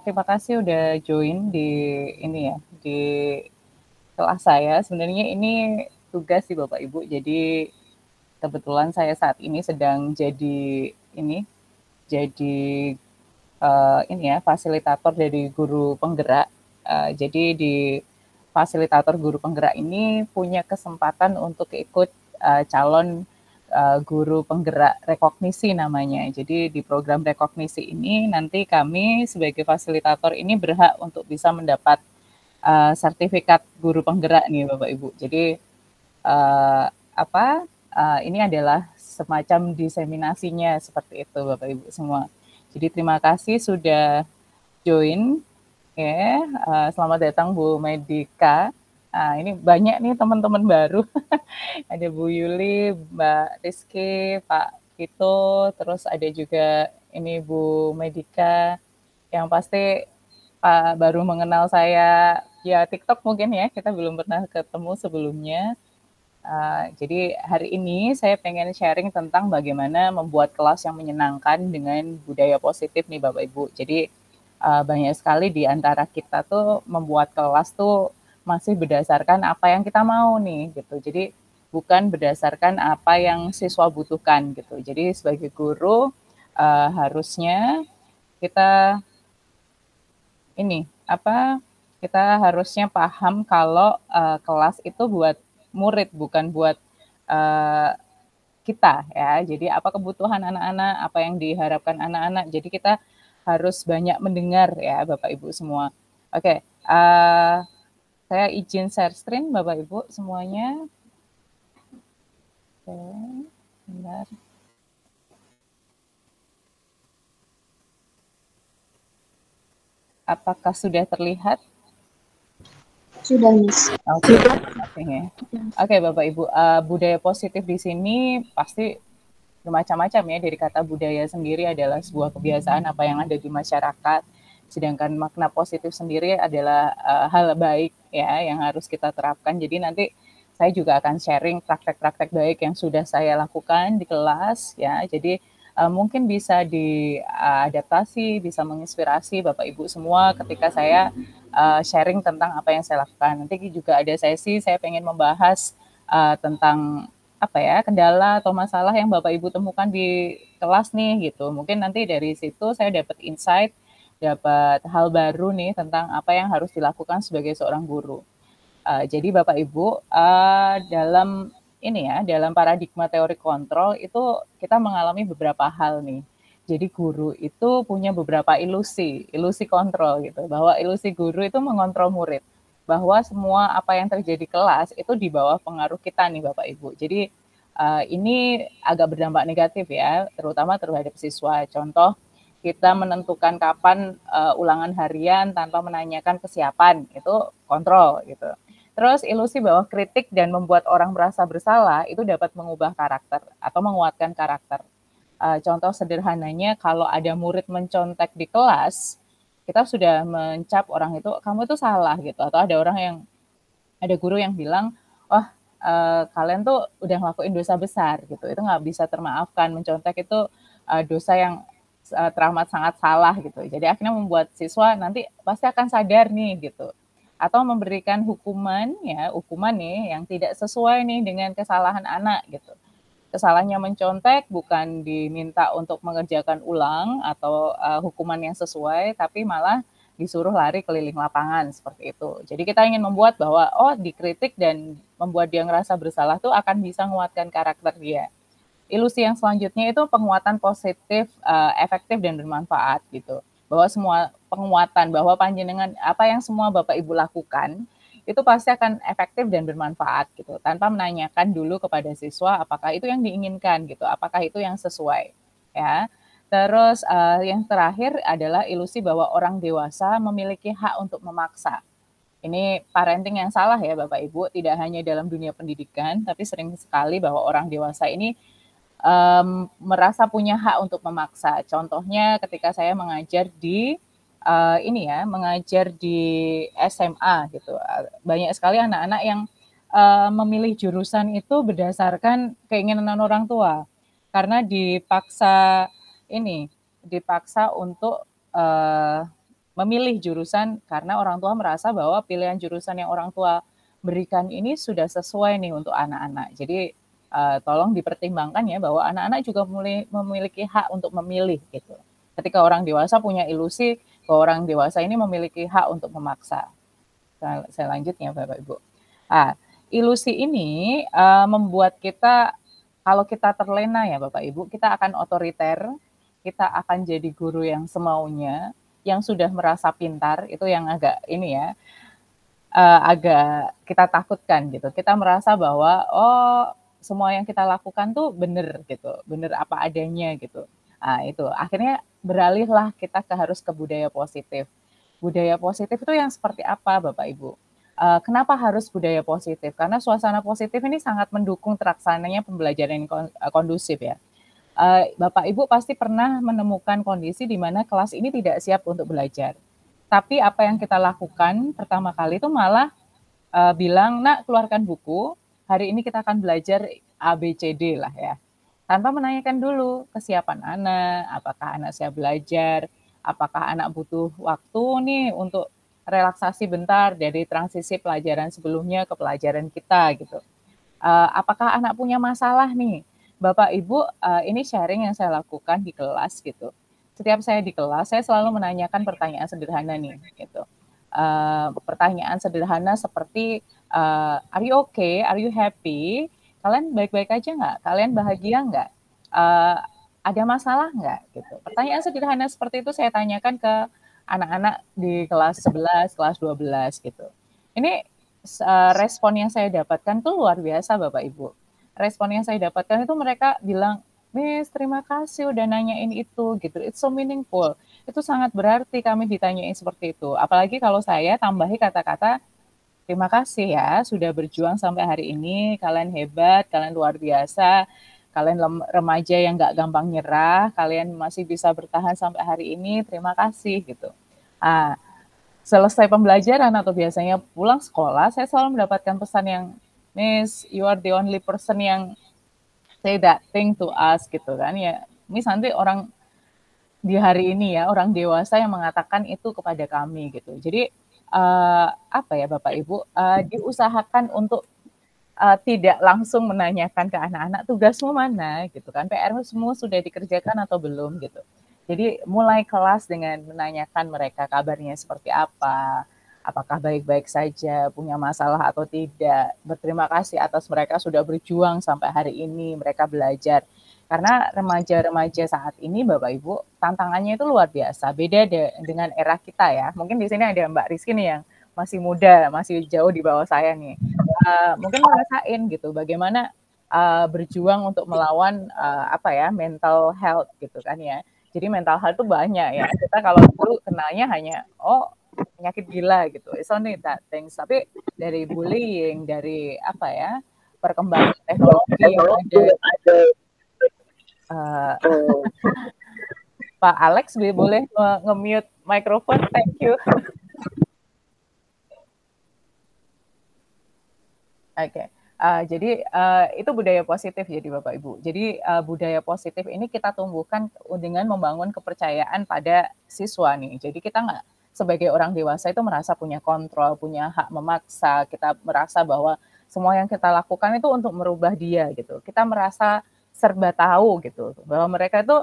Terima kasih udah join di ini ya, di kelas saya. Sebenarnya ini tugas sih Bapak Ibu. Jadi kebetulan saya saat ini sedang jadi ini ya fasilitator dari guru penggerak. Jadi di fasilitator guru penggerak ini punya kesempatan untuk ikut calon guru penggerak rekognisi namanya. Jadi di program rekognisi ini nanti kami sebagai fasilitator ini berhak untuk bisa mendapat sertifikat guru penggerak nih Bapak Ibu. Jadi ini adalah semacam diseminasinya seperti itu Bapak Ibu semua. Jadi terima kasih sudah join. Selamat datang Bu Medika. Ini banyak nih teman-teman baru. Ada Bu Yuli, Mbak Rizky, Pak Kito, terus ada juga ini Bu Medika. Yang pasti Pak baru mengenal saya via TikTok mungkin ya, kita belum pernah ketemu sebelumnya. Jadi hari ini saya pengen sharing tentang bagaimana membuat kelas yang menyenangkan dengan budaya positif nih Bapak Ibu. Jadi banyak sekali di antara kita tuh membuat kelas tuh masih berdasarkan apa yang kita mau nih gitu. Jadi bukan berdasarkan apa yang siswa butuhkan gitu. Jadi sebagai guru harusnya kita kita harusnya paham kalau kelas itu buat murid bukan buat kita ya. Jadi apa kebutuhan anak-anak, apa yang diharapkan anak-anak. Jadi kita harus banyak mendengar ya Bapak Ibu semua. Oke, saya izin share screen Bapak Ibu semuanya. Oke, bentar. Apakah sudah terlihat? Sudah, Miss. Oke, Bapak Ibu, budaya positif di sini pasti bermacam-macam ya. Dari kata budaya sendiri adalah sebuah kebiasaan apa yang ada di masyarakat. Sedangkan makna positif sendiri adalah hal baik ya yang harus kita terapkan. Jadi nanti saya juga akan sharing praktek-praktek baik yang sudah saya lakukan di kelas ya. Jadi mungkin bisa diadaptasi, bisa menginspirasi Bapak Ibu semua ketika saya sharing tentang apa yang saya lakukan. Nanti juga ada sesi saya pengen membahas tentang kendala atau masalah yang Bapak Ibu temukan di kelas nih gitu. Mungkin nanti dari situ saya dapat insight, dapat hal baru nih tentang apa yang harus dilakukan sebagai seorang guru. Jadi Bapak Ibu dalam paradigma teori kontrol itu kita mengalami beberapa hal nih. Jadi guru itu punya beberapa ilusi kontrol gitu. Bahwa ilusi guru itu mengontrol murid. Bahwa semua apa yang terjadi kelas itu di bawah pengaruh kita nih Bapak Ibu. Jadi ini agak berdampak negatif ya, terutama terhadap siswa. Contoh, kita menentukan kapan ulangan harian tanpa menanyakan kesiapan, itu kontrol gitu. Terus ilusi bahwa kritik dan membuat orang merasa bersalah itu dapat mengubah karakter atau menguatkan karakter. Contoh sederhananya kalau ada murid mencontek di kelas, kita sudah mencap orang itu, kamu itu salah gitu. Atau ada guru yang bilang, wah kalian tuh udah ngelakuin dosa besar gitu. Itu nggak bisa termaafkan, mencontek itu dosa yang teramat sangat salah gitu. Jadi akhirnya membuat siswa nanti pasti akan sadar nih gitu, atau memberikan hukuman nih yang tidak sesuai nih dengan kesalahan anak gitu. Kesalahannya mencontek bukan diminta untuk mengerjakan ulang atau hukuman yang sesuai, tapi malah disuruh lari keliling lapangan seperti itu. Jadi kita ingin membuat bahwa dikritik dan membuat dia ngerasa bersalah tuh akan bisa menguatkan karakter dia. Ilusi yang selanjutnya itu penguatan positif, efektif dan bermanfaat gitu. Bahwa semua penguatan, bahwa panjenengan apa yang semua Bapak Ibu lakukan itu pasti akan efektif dan bermanfaat gitu, tanpa menanyakan dulu kepada siswa apakah itu yang diinginkan gitu, apakah itu yang sesuai ya. Terus yang terakhir adalah ilusi bahwa orang dewasa memiliki hak untuk memaksa. Ini parenting yang salah ya Bapak Ibu, tidak hanya dalam dunia pendidikan, tapi sering sekali bahwa orang dewasa ini merasa punya hak untuk memaksa. Contohnya ketika saya mengajar di mengajar di SMA gitu. Banyak sekali anak-anak yang memilih jurusan itu berdasarkan keinginan orang tua. Karena dipaksa untuk memilih jurusan karena orang tua merasa bahwa pilihan jurusan yang orang tua berikan ini sudah sesuai nih untuk anak-anak. Jadi tolong dipertimbangkan ya bahwa anak-anak juga memiliki hak untuk memilih gitu. Ketika orang dewasa punya ilusi bahwa orang dewasa ini memiliki hak untuk memaksa. Saya lanjutnya Bapak Ibu. Ilusi ini membuat kita, kalau kita terlena ya Bapak Ibu, kita akan otoriter, kita akan jadi guru yang semaunya, yang sudah merasa pintar, itu yang agak agak kita takutkan gitu. Kita merasa bahwa semua yang kita lakukan tuh benar gitu, benar apa adanya gitu. Itu akhirnya beralihlah kita harus ke budaya positif. Budaya positif itu yang seperti apa Bapak Ibu? Kenapa harus budaya positif? Karena suasana positif ini sangat mendukung terlaksananya pembelajaran yang kondusif ya. Bapak Ibu pasti pernah menemukan kondisi di mana kelas ini tidak siap untuk belajar. Tapi apa yang kita lakukan pertama kali itu malah bilang, nak keluarkan buku, hari ini kita akan belajar ABCD lah ya. Tanpa menanyakan dulu kesiapan anak, apakah anak siap belajar, apakah anak butuh waktu nih untuk relaksasi bentar dari transisi pelajaran sebelumnya ke pelajaran kita gitu. Apakah anak punya masalah nih? Bapak Ibu, ini sharing yang saya lakukan di kelas gitu. Setiap saya di kelas, saya selalu menanyakan pertanyaan sederhana nih gitu. Pertanyaan sederhana seperti are you okay? Are you happy? Kalian baik-baik aja nggak? Kalian bahagia nggak? Ada masalah nggak? Gitu. Pertanyaan sederhana seperti itu saya tanyakan ke anak-anak di kelas 11, kelas 12 gitu. Ini respon yang saya dapatkan tuh luar biasa Bapak Ibu. Respon yang saya dapatkan itu mereka bilang, Miss, terima kasih udah nanyain itu gitu. It's so meaningful. Itu sangat berarti kami ditanyain seperti itu. Apalagi kalau saya tambahi kata-kata, terima kasih ya sudah berjuang sampai hari ini. Kalian hebat, kalian luar biasa. Kalian remaja yang gak gampang nyerah. Kalian masih bisa bertahan sampai hari ini. Terima kasih gitu. Selesai pembelajaran atau biasanya pulang sekolah, saya selalu mendapatkan pesan yang, Miss, you are the only person yang say that thing to us gitu kan ya. Miss, nanti orang di hari ini ya, orang dewasa yang mengatakan itu kepada kami gitu. Jadi Bapak Ibu, diusahakan untuk tidak langsung menanyakan ke anak-anak tugasmu mana gitu kan, PR semua sudah dikerjakan atau belum gitu. Jadi mulai kelas dengan menanyakan mereka kabarnya seperti apa, apakah baik-baik saja, punya masalah atau tidak. Berterima kasih atas mereka sudah berjuang sampai hari ini, mereka belajar. Karena remaja-remaja saat ini Bapak Ibu, tantangannya itu luar biasa, beda dengan era kita ya. Mungkin di sini ada Mbak Rizky nih yang masih muda, masih jauh di bawah saya nih. Mungkin ngerasain gitu bagaimana berjuang untuk melawan mental health gitu kan ya. Jadi mental health itu banyak ya. Kita kalau dulu kenalnya hanya penyakit gila gitu. It's only that things. Tapi dari bullying, dari apa ya, perkembangan teknologi yang ada, uh, Pak Alex boleh nge-mute mikrofon, thank you. Oke, jadi itu budaya positif jadi Bapak Ibu. Jadi budaya positif ini kita tumbuhkan dengan membangun kepercayaan pada siswa nih. Jadi kita nggak sebagai orang dewasa itu merasa punya kontrol, punya hak memaksa. Kita merasa bahwa semua yang kita lakukan itu untuk merubah dia gitu. Kita merasa serba tahu gitu, bahwa mereka itu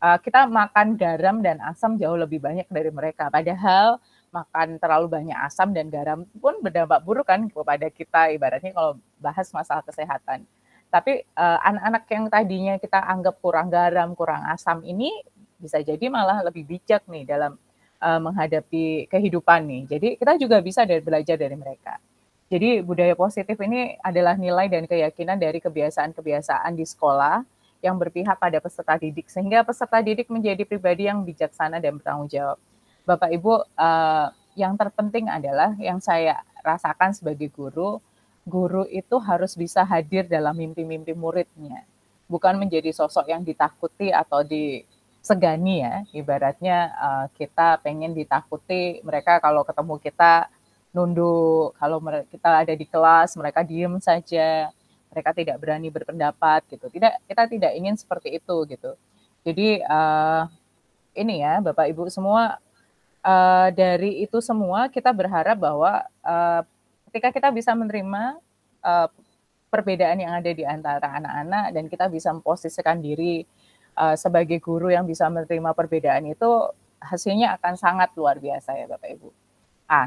kita makan garam dan asam jauh lebih banyak dari mereka. Padahal makan terlalu banyak asam dan garam pun berdampak buruk kan kepada kita, ibaratnya kalau bahas masalah kesehatan. Tapi anak-anak yang tadinya kita anggap kurang garam, kurang asam ini bisa jadi malah lebih bijak nih dalam menghadapi kehidupan nih. Jadi kita juga bisa belajar dari mereka. Jadi budaya positif ini adalah nilai dan keyakinan dari kebiasaan-kebiasaan di sekolah yang berpihak pada peserta didik, sehingga peserta didik menjadi pribadi yang bijaksana dan bertanggung jawab. Bapak Ibu, yang terpenting adalah yang saya rasakan sebagai guru, guru itu harus bisa hadir dalam mimpi-mimpi muridnya. Bukan menjadi sosok yang ditakuti atau disegani ya. Ibaratnya kita pengen ditakuti, mereka kalau ketemu kita nunduk, kalau kita ada di kelas mereka diem saja, mereka tidak berani berpendapat gitu. Kita tidak ingin seperti itu gitu. Jadi ini ya Bapak Ibu semua, dari itu semua kita berharap bahwa ketika kita bisa menerima perbedaan yang ada di antara anak-anak dan kita bisa memposisikan diri sebagai guru yang bisa menerima perbedaan itu, hasilnya akan sangat luar biasa ya Bapak Ibu.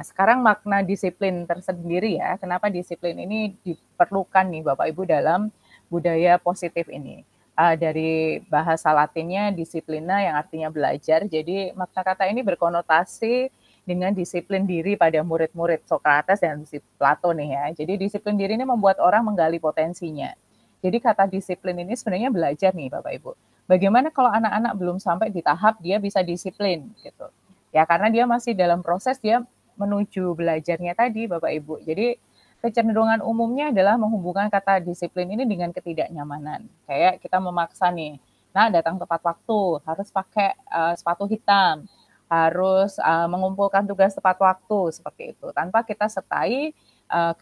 Sekarang makna disiplin tersendiri ya, kenapa disiplin ini diperlukan nih Bapak Ibu dalam budaya positif ini. Dari bahasa Latinnya disiplina yang artinya belajar, jadi makna kata ini berkonotasi dengan disiplin diri pada murid-murid Sokrates dan Plato nih ya. Jadi disiplin diri ini membuat orang menggali potensinya. Jadi kata disiplin ini sebenarnya belajar nih Bapak Ibu. Bagaimana kalau anak-anak belum sampai di tahap dia bisa disiplin gitu. Ya karena dia masih dalam proses dia menuju belajarnya tadi Bapak Ibu. Jadi kecenderungan umumnya adalah menghubungkan kata disiplin ini dengan ketidaknyamanan. Kayak kita memaksa nih, nah datang tepat waktu, harus pakai sepatu hitam, harus mengumpulkan tugas tepat waktu seperti itu, tanpa kita sertai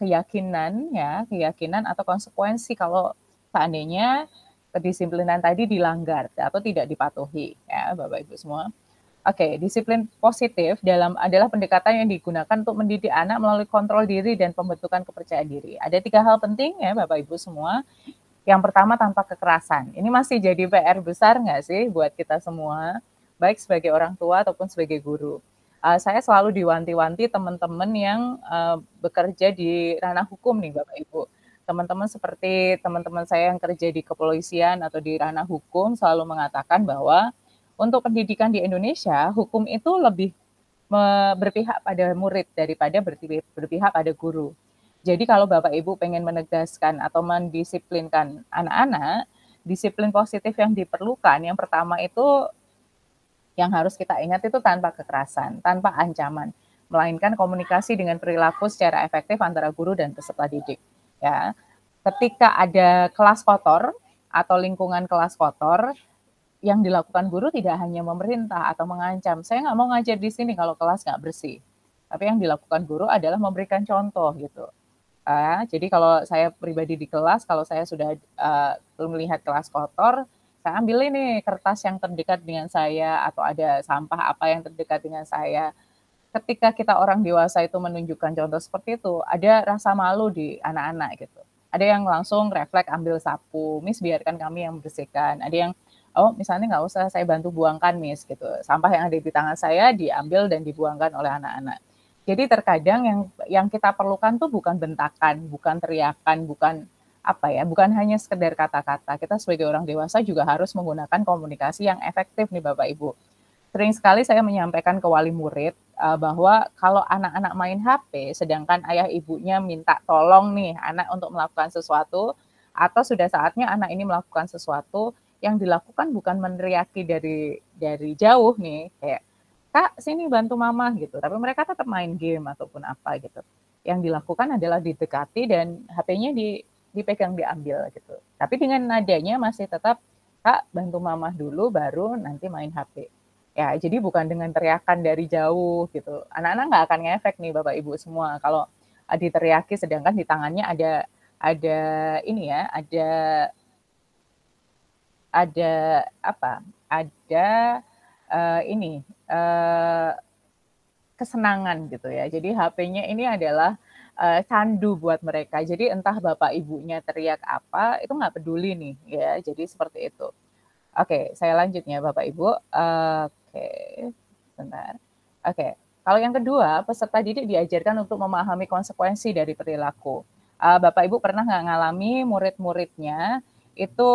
keyakinan atau konsekuensi kalau seandainya kedisiplinan tadi dilanggar atau tidak dipatuhi ya Bapak Ibu semua. Oke, disiplin positif adalah pendekatan yang digunakan untuk mendidik anak melalui kontrol diri dan pembentukan kepercayaan diri. Ada 3 hal penting ya Bapak Ibu semua. Yang pertama tanpa kekerasan. Ini masih jadi PR besar nggak sih buat kita semua, baik sebagai orang tua ataupun sebagai guru. Saya selalu diwanti-wanti teman-teman yang bekerja di ranah hukum nih Bapak Ibu. Teman-teman seperti teman-teman saya yang kerja di kepolisian atau di ranah hukum selalu mengatakan bahwa untuk pendidikan di Indonesia, hukum itu lebih berpihak pada murid daripada berpihak pada guru. Jadi kalau Bapak Ibu pengen menegaskan atau mendisiplinkan anak-anak, disiplin positif yang diperlukan, yang pertama itu yang harus kita ingat itu tanpa kekerasan, tanpa ancaman, melainkan komunikasi dengan perilaku secara efektif antara guru dan peserta didik. Ya, ketika ada kelas kotor atau lingkungan kelas kotor, yang dilakukan guru tidak hanya memerintah atau mengancam, saya nggak mau ngajar di sini kalau kelas nggak bersih. Tapi yang dilakukan guru adalah memberikan contoh gitu. Jadi kalau saya pribadi di kelas, kalau saya sudah melihat kelas kotor, saya ambil ini kertas yang terdekat dengan saya atau ada sampah apa yang terdekat dengan saya. Ketika kita orang dewasa itu menunjukkan contoh seperti itu, ada rasa malu di anak-anak gitu. Ada yang langsung refleks ambil sapu, Miss biarkan kami yang bersihkan. Ada yang misalnya nggak usah saya bantu buangkan Miss gitu. Sampah yang ada di tangan saya diambil dan dibuangkan oleh anak-anak. Jadi terkadang yang kita perlukan tuh bukan bentakan, bukan teriakan, bukan bukan hanya sekedar kata-kata. Kita sebagai orang dewasa juga harus menggunakan komunikasi yang efektif nih Bapak Ibu. Sering sekali saya menyampaikan ke wali murid bahwa kalau anak-anak main HP, sedangkan ayah ibunya minta tolong nih anak untuk melakukan sesuatu, atau sudah saatnya anak ini melakukan sesuatu, yang dilakukan bukan meneriaki dari jauh nih, kayak Kak, sini bantu mama gitu. Tapi mereka tetap main game ataupun apa gitu. Yang dilakukan adalah didekati dan HP-nya dipegang diambil gitu. Tapi dengan nadanya masih tetap, Kak, bantu mama dulu baru nanti main HP. Ya, jadi bukan dengan teriakan dari jauh gitu. Anak-anak nggak akan ngefek nih Bapak Ibu semua kalau diteriaki sedangkan di tangannya ada ini ya, ada apa? Ada ini kesenangan gitu ya. Jadi HP-nya ini adalah candu buat mereka. Jadi entah bapak ibunya teriak apa, itu nggak peduli nih ya. Jadi seperti itu. Oke, saya lanjut ya Bapak Ibu. Oke, bentar. Oke, kalau yang kedua, peserta didik diajarkan untuk memahami konsekuensi dari perilaku. Bapak Ibu pernah nggak ngalami murid-muridnya itu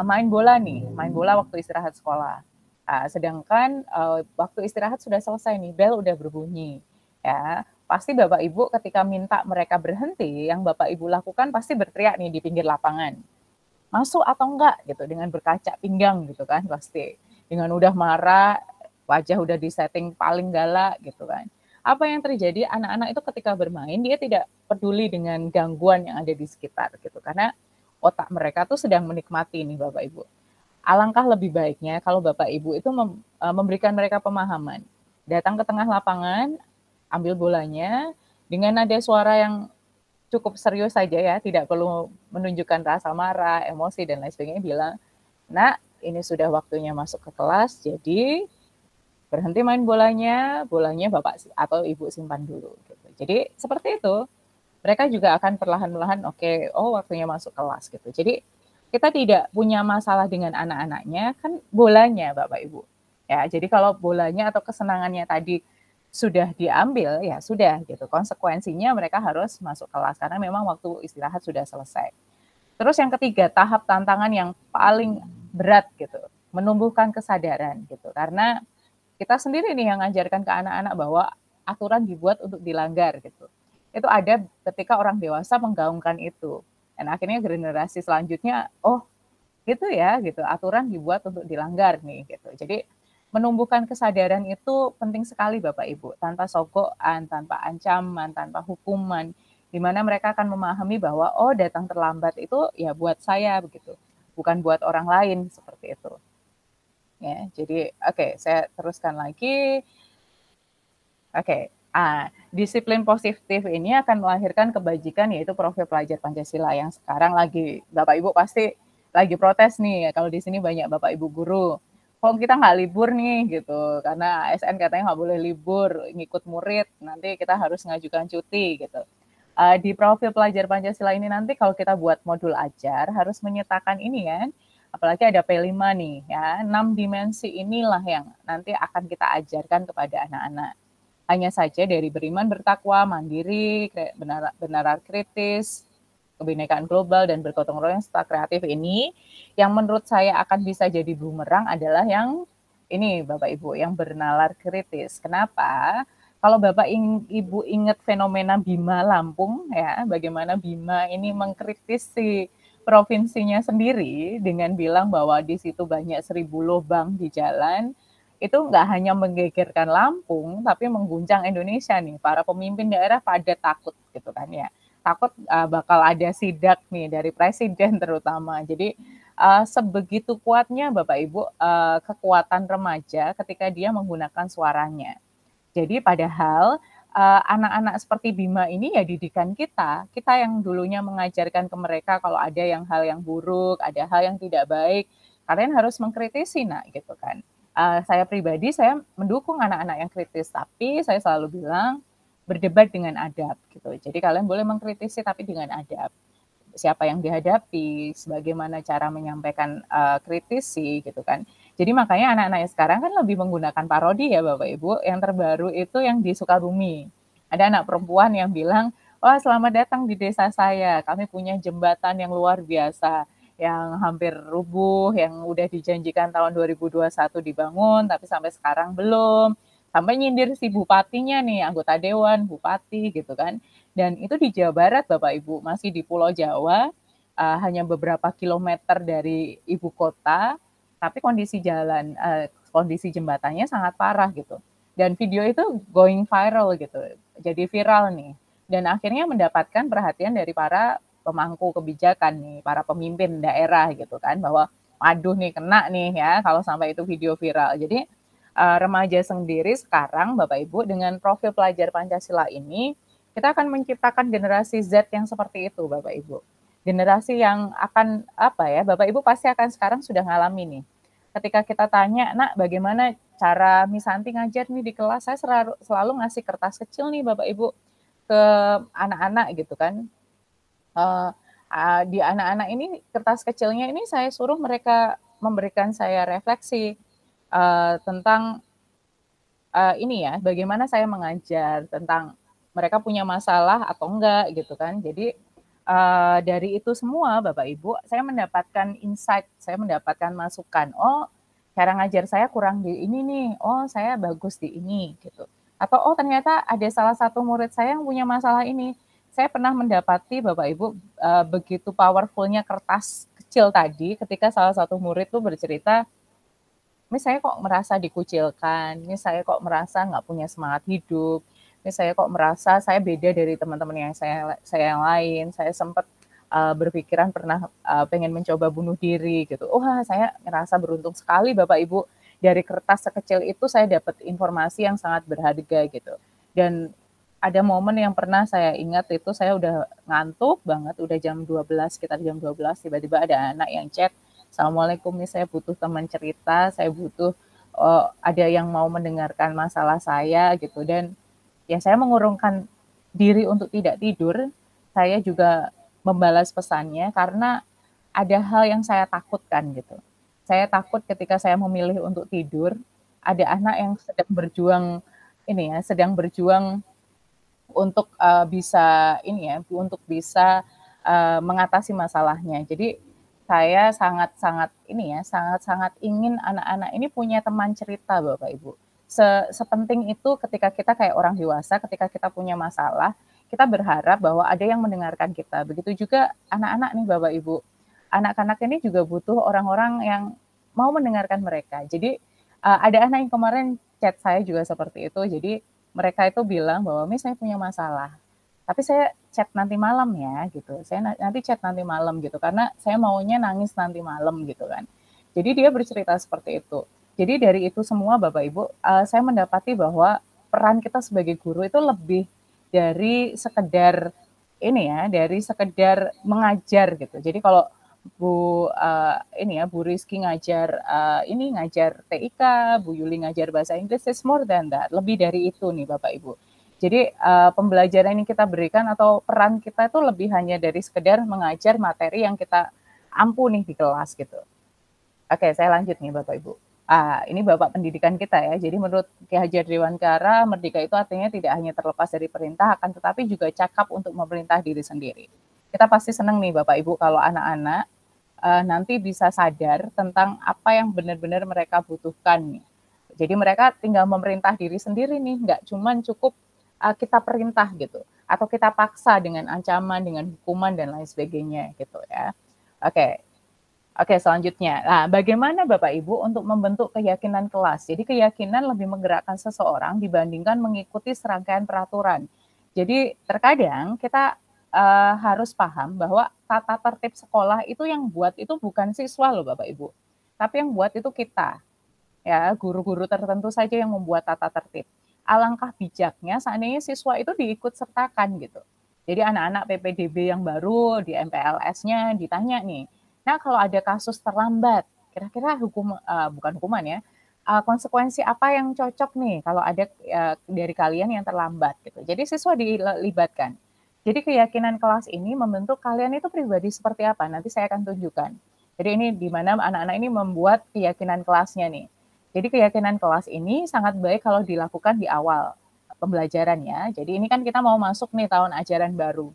main bola nih, main bola waktu istirahat sekolah. Sedangkan waktu istirahat sudah selesai nih, bel udah berbunyi. Ya, pasti Bapak Ibu ketika minta mereka berhenti, yang Bapak Ibu lakukan pasti berteriak nih di pinggir lapangan. Masuk atau enggak gitu dengan berkaca pinggang gitu kan pasti. Dengan udah marah, wajah udah disetting paling galak gitu kan. Apa yang terjadi anak-anak itu ketika bermain dia tidak peduli dengan gangguan yang ada di sekitar gitu karena otak mereka tuh sedang menikmati nih Bapak Ibu. Alangkah lebih baiknya kalau Bapak Ibu itu memberikan mereka pemahaman. Datang ke tengah lapangan, ambil bolanya dengan nada suara yang cukup serius saja ya, tidak perlu menunjukkan rasa marah, emosi dan lain sebagainya, bilang, "Nak, ini sudah waktunya masuk ke kelas, jadi berhenti main bolanya, bolanya Bapak atau Ibu simpan dulu." Gitu. Jadi seperti itu. Mereka juga akan perlahan-lahan, oke, oh waktunya masuk kelas gitu. Jadi kita tidak punya masalah dengan anak-anaknya, kan bolanya Bapak Ibu. Ya, jadi kalau bolanya atau kesenangannya tadi sudah diambil, ya sudah gitu. Konsekuensinya mereka harus masuk kelas karena memang waktu istirahat sudah selesai. Terus yang ketiga, tahap tantangan yang paling berat gitu, menumbuhkan kesadaran gitu. Karena kita sendiri nih yang ngajarkan ke anak-anak bahwa aturan dibuat untuk dilanggar gitu. Itu ada ketika orang dewasa menggaungkan itu. Dan akhirnya generasi selanjutnya, oh gitu ya gitu, aturan dibuat untuk dilanggar nih gitu. Jadi menumbuhkan kesadaran itu penting sekali Bapak Ibu, tanpa sogokan, tanpa ancaman, tanpa hukuman, di mana mereka akan memahami bahwa oh datang terlambat itu ya buat saya begitu, bukan buat orang lain seperti itu. Ya, jadi oke, saya teruskan lagi. Oke, disiplin positif ini akan melahirkan kebajikan yaitu profil pelajar Pancasila yang sekarang lagi Bapak Ibu pasti lagi protes nih, kalau di sini banyak Bapak Ibu guru. Kok kita nggak libur nih gitu, karena ASN katanya nggak boleh libur, ngikut murid, nanti kita harus ngajukan cuti gitu. Di profil pelajar Pancasila ini nanti kalau kita buat modul ajar harus menyertakan ini kan, apalagi ada P5 nih ya, 6 dimensi inilah yang nanti akan kita ajarkan kepada anak-anak. Hanya saja dari beriman bertakwa, mandiri, benar kritis, kebinekaan global, dan bergotong royong serta kreatif ini, yang menurut saya akan bisa jadi bumerang adalah yang ini Bapak Ibu, yang bernalar kritis. Kenapa? Kalau Bapak Ibu ingat fenomena Bima Lampung, ya, bagaimana Bima ini mengkritisi provinsinya sendiri dengan bilang bahwa di situ banyak 1.000 lubang di jalan, itu nggak hanya menggegerkan Lampung, tapi mengguncang Indonesia nih. Para pemimpin daerah pada takut gitu kan ya. Takut bakal ada sidak nih dari presiden terutama. Jadi sebegitu kuatnya Bapak Ibu kekuatan remaja ketika dia menggunakan suaranya. Jadi padahal anak-anak seperti Bima ini ya didikan kita yang dulunya mengajarkan ke mereka kalau ada hal yang buruk, ada hal yang tidak baik, kalian harus mengkritisi nak gitu kan. Saya pribadi saya mendukung anak-anak yang kritis, tapi saya selalu bilang berdebat dengan adab gitu. Jadi kalian boleh mengkritisi tapi dengan adab. Siapa yang dihadapi, sebagaimana cara menyampaikan kritisi gitu kan. Jadi makanya anak-anak yang sekarang kan lebih menggunakan parodi ya Bapak Ibu. Yang terbaru itu yang di Sukabumi. Ada anak perempuan yang bilang, wah selamat datang di desa saya, kami punya jembatan yang luar biasa, yang hampir rubuh, yang udah dijanjikan tahun 2021 dibangun, tapi sampai sekarang belum. Sampai nyindir si bupatinya nih, anggota dewan, bupati gitu kan. Dan itu di Jawa Barat Bapak Ibu, masih di Pulau Jawa, hanya beberapa kilometer dari ibu kota, tapi kondisi jalan, kondisi jembatannya sangat parah gitu. Dan video itu going viral gitu, jadi viral nih. Dan akhirnya mendapatkan perhatian dari para pemangku kebijakan nih, para pemimpin daerah gitu kan, bahwa aduh nih kena nih ya kalau sampai itu video viral. Jadi remaja sendiri sekarang Bapak Ibu dengan profil pelajar Pancasila ini, kita akan menciptakan generasi Z yang seperti itu Bapak Ibu. Generasi yang akan apa ya, Bapak Ibu pasti akan sekarang sudah ngalami nih. Ketika kita tanya, "Nak, bagaimana cara Miss Santi ngajar nih di kelas?" Saya selalu ngasih kertas kecil nih Bapak Ibu ke anak-anak gitu kan. Di anak-anak ini kertas kecilnya ini saya suruh mereka memberikan saya refleksi tentang ini ya, bagaimana saya mengajar, tentang mereka punya masalah atau enggak gitu kan. Jadi dari itu semua Bapak Ibu, saya mendapatkan insight, saya mendapatkan masukan. Oh, cara ngajar saya kurang di ini nih. Oh, saya bagus di ini gitu. Atau oh ternyata ada salah satu murid saya yang punya masalah ini. Saya pernah mendapati Bapak Ibu begitu powerfulnya kertas kecil tadi ketika salah satu murid tuh bercerita, "Miss, saya kok merasa dikucilkan, Miss, saya kok merasa nggak punya semangat hidup, Miss, saya kok merasa saya beda dari teman-teman yang saya yang lain, saya sempat berpikiran pernah pengen mencoba bunuh diri gitu. Wah, saya ngerasa beruntung sekali Bapak Ibu, dari kertas sekecil itu saya dapat informasi yang sangat berharga gitu. Dan ada momen yang pernah saya ingat itu saya udah ngantuk banget, udah jam 12, sekitar jam 12 tiba-tiba ada anak yang chat, "Assalamualaikum nih, saya butuh teman cerita, saya butuh ada yang mau mendengarkan masalah saya," gitu. Dan ya saya mengurungkan diri untuk tidak tidur, saya juga membalas pesannya karena ada hal yang saya takutkan gitu. Saya takut ketika saya memilih untuk tidur, ada anak yang sedang berjuang ini ya, sedang berjuang untuk bisa ini ya, untuk bisa mengatasi masalahnya. Jadi saya sangat-sangat ini ya, sangat-sangat ingin anak-anak ini punya teman cerita Bapak Ibu. Sepenting itu ketika kita kayak orang dewasa, ketika kita punya masalah, kita berharap bahwa ada yang mendengarkan kita. Begitu juga anak-anak nih Bapak Ibu. Anak-anak ini juga butuh orang-orang yang mau mendengarkan mereka. Jadi ada anak yang kemarin chat saya juga seperti itu. Jadi mereka itu bilang bahwa, "Miss, saya punya masalah, tapi saya chat nanti malam ya," gitu. "Saya nanti chat nanti malam," gitu, "karena saya maunya nangis nanti malam," gitu kan. Jadi dia bercerita seperti itu. Jadi dari itu semua Bapak Ibu, saya mendapati bahwa peran kita sebagai guru itu lebih dari sekedar ini ya, dari sekedar mengajar gitu. Jadi kalau ini ya, Bu Rizky ngajar ini ngajar TIK, Bu Yuli ngajar bahasa Inggris, it's more than that. Lebih dari itu nih Bapak Ibu. Jadi pembelajaran yang kita berikan atau peran kita itu lebih hanya dari sekedar mengajar materi yang kita ampu nih di kelas gitu. Oke, saya lanjut nih Bapak Ibu. Ini Bapak pendidikan kita ya. Jadi menurut Ki Hajar Dewantara, merdeka itu artinya tidak hanya terlepas dari perintah, akan tetapi juga cakap untuk memerintah diri sendiri. Kita pasti senang nih Bapak Ibu kalau anak-anak nanti bisa sadar tentang apa yang benar-benar mereka butuhkan nih. Jadi mereka tinggal memerintah diri sendiri nih, nggak cuman cukup kita perintah gitu, atau kita paksa dengan ancaman, dengan hukuman dan lain sebagainya gitu ya. Oke, Oke, selanjutnya. Nah, bagaimana Bapak Ibu untuk membentuk keyakinan kelas? Jadi keyakinan lebih menggerakkan seseorang dibandingkan mengikuti serangkaian peraturan. Jadi terkadang kita harus paham bahwa tata tertib sekolah itu yang buat itu bukan siswa loh Bapak Ibu, tapi yang buat itu kita. Ya, guru-guru tertentu saja yang membuat tata tertib. Alangkah bijaknya seandainya siswa itu diikut sertakan gitu. Jadi anak-anak PPDB yang baru di MPLS-nya ditanya nih, "Nah, kalau ada kasus terlambat, kira-kira bukan hukuman ya, konsekuensi apa yang cocok nih kalau ada dari kalian yang terlambat?" Gitu. Jadi siswa dilibatkan. Jadi keyakinan kelas ini membentuk kalian itu pribadi seperti apa, nanti saya akan tunjukkan. Jadi ini di mana anak-anak ini membuat keyakinan kelasnya nih. Jadi keyakinan kelas ini sangat baik kalau dilakukan di awal pembelajaran ya. Jadi ini kan kita mau masuk nih tahun ajaran baru.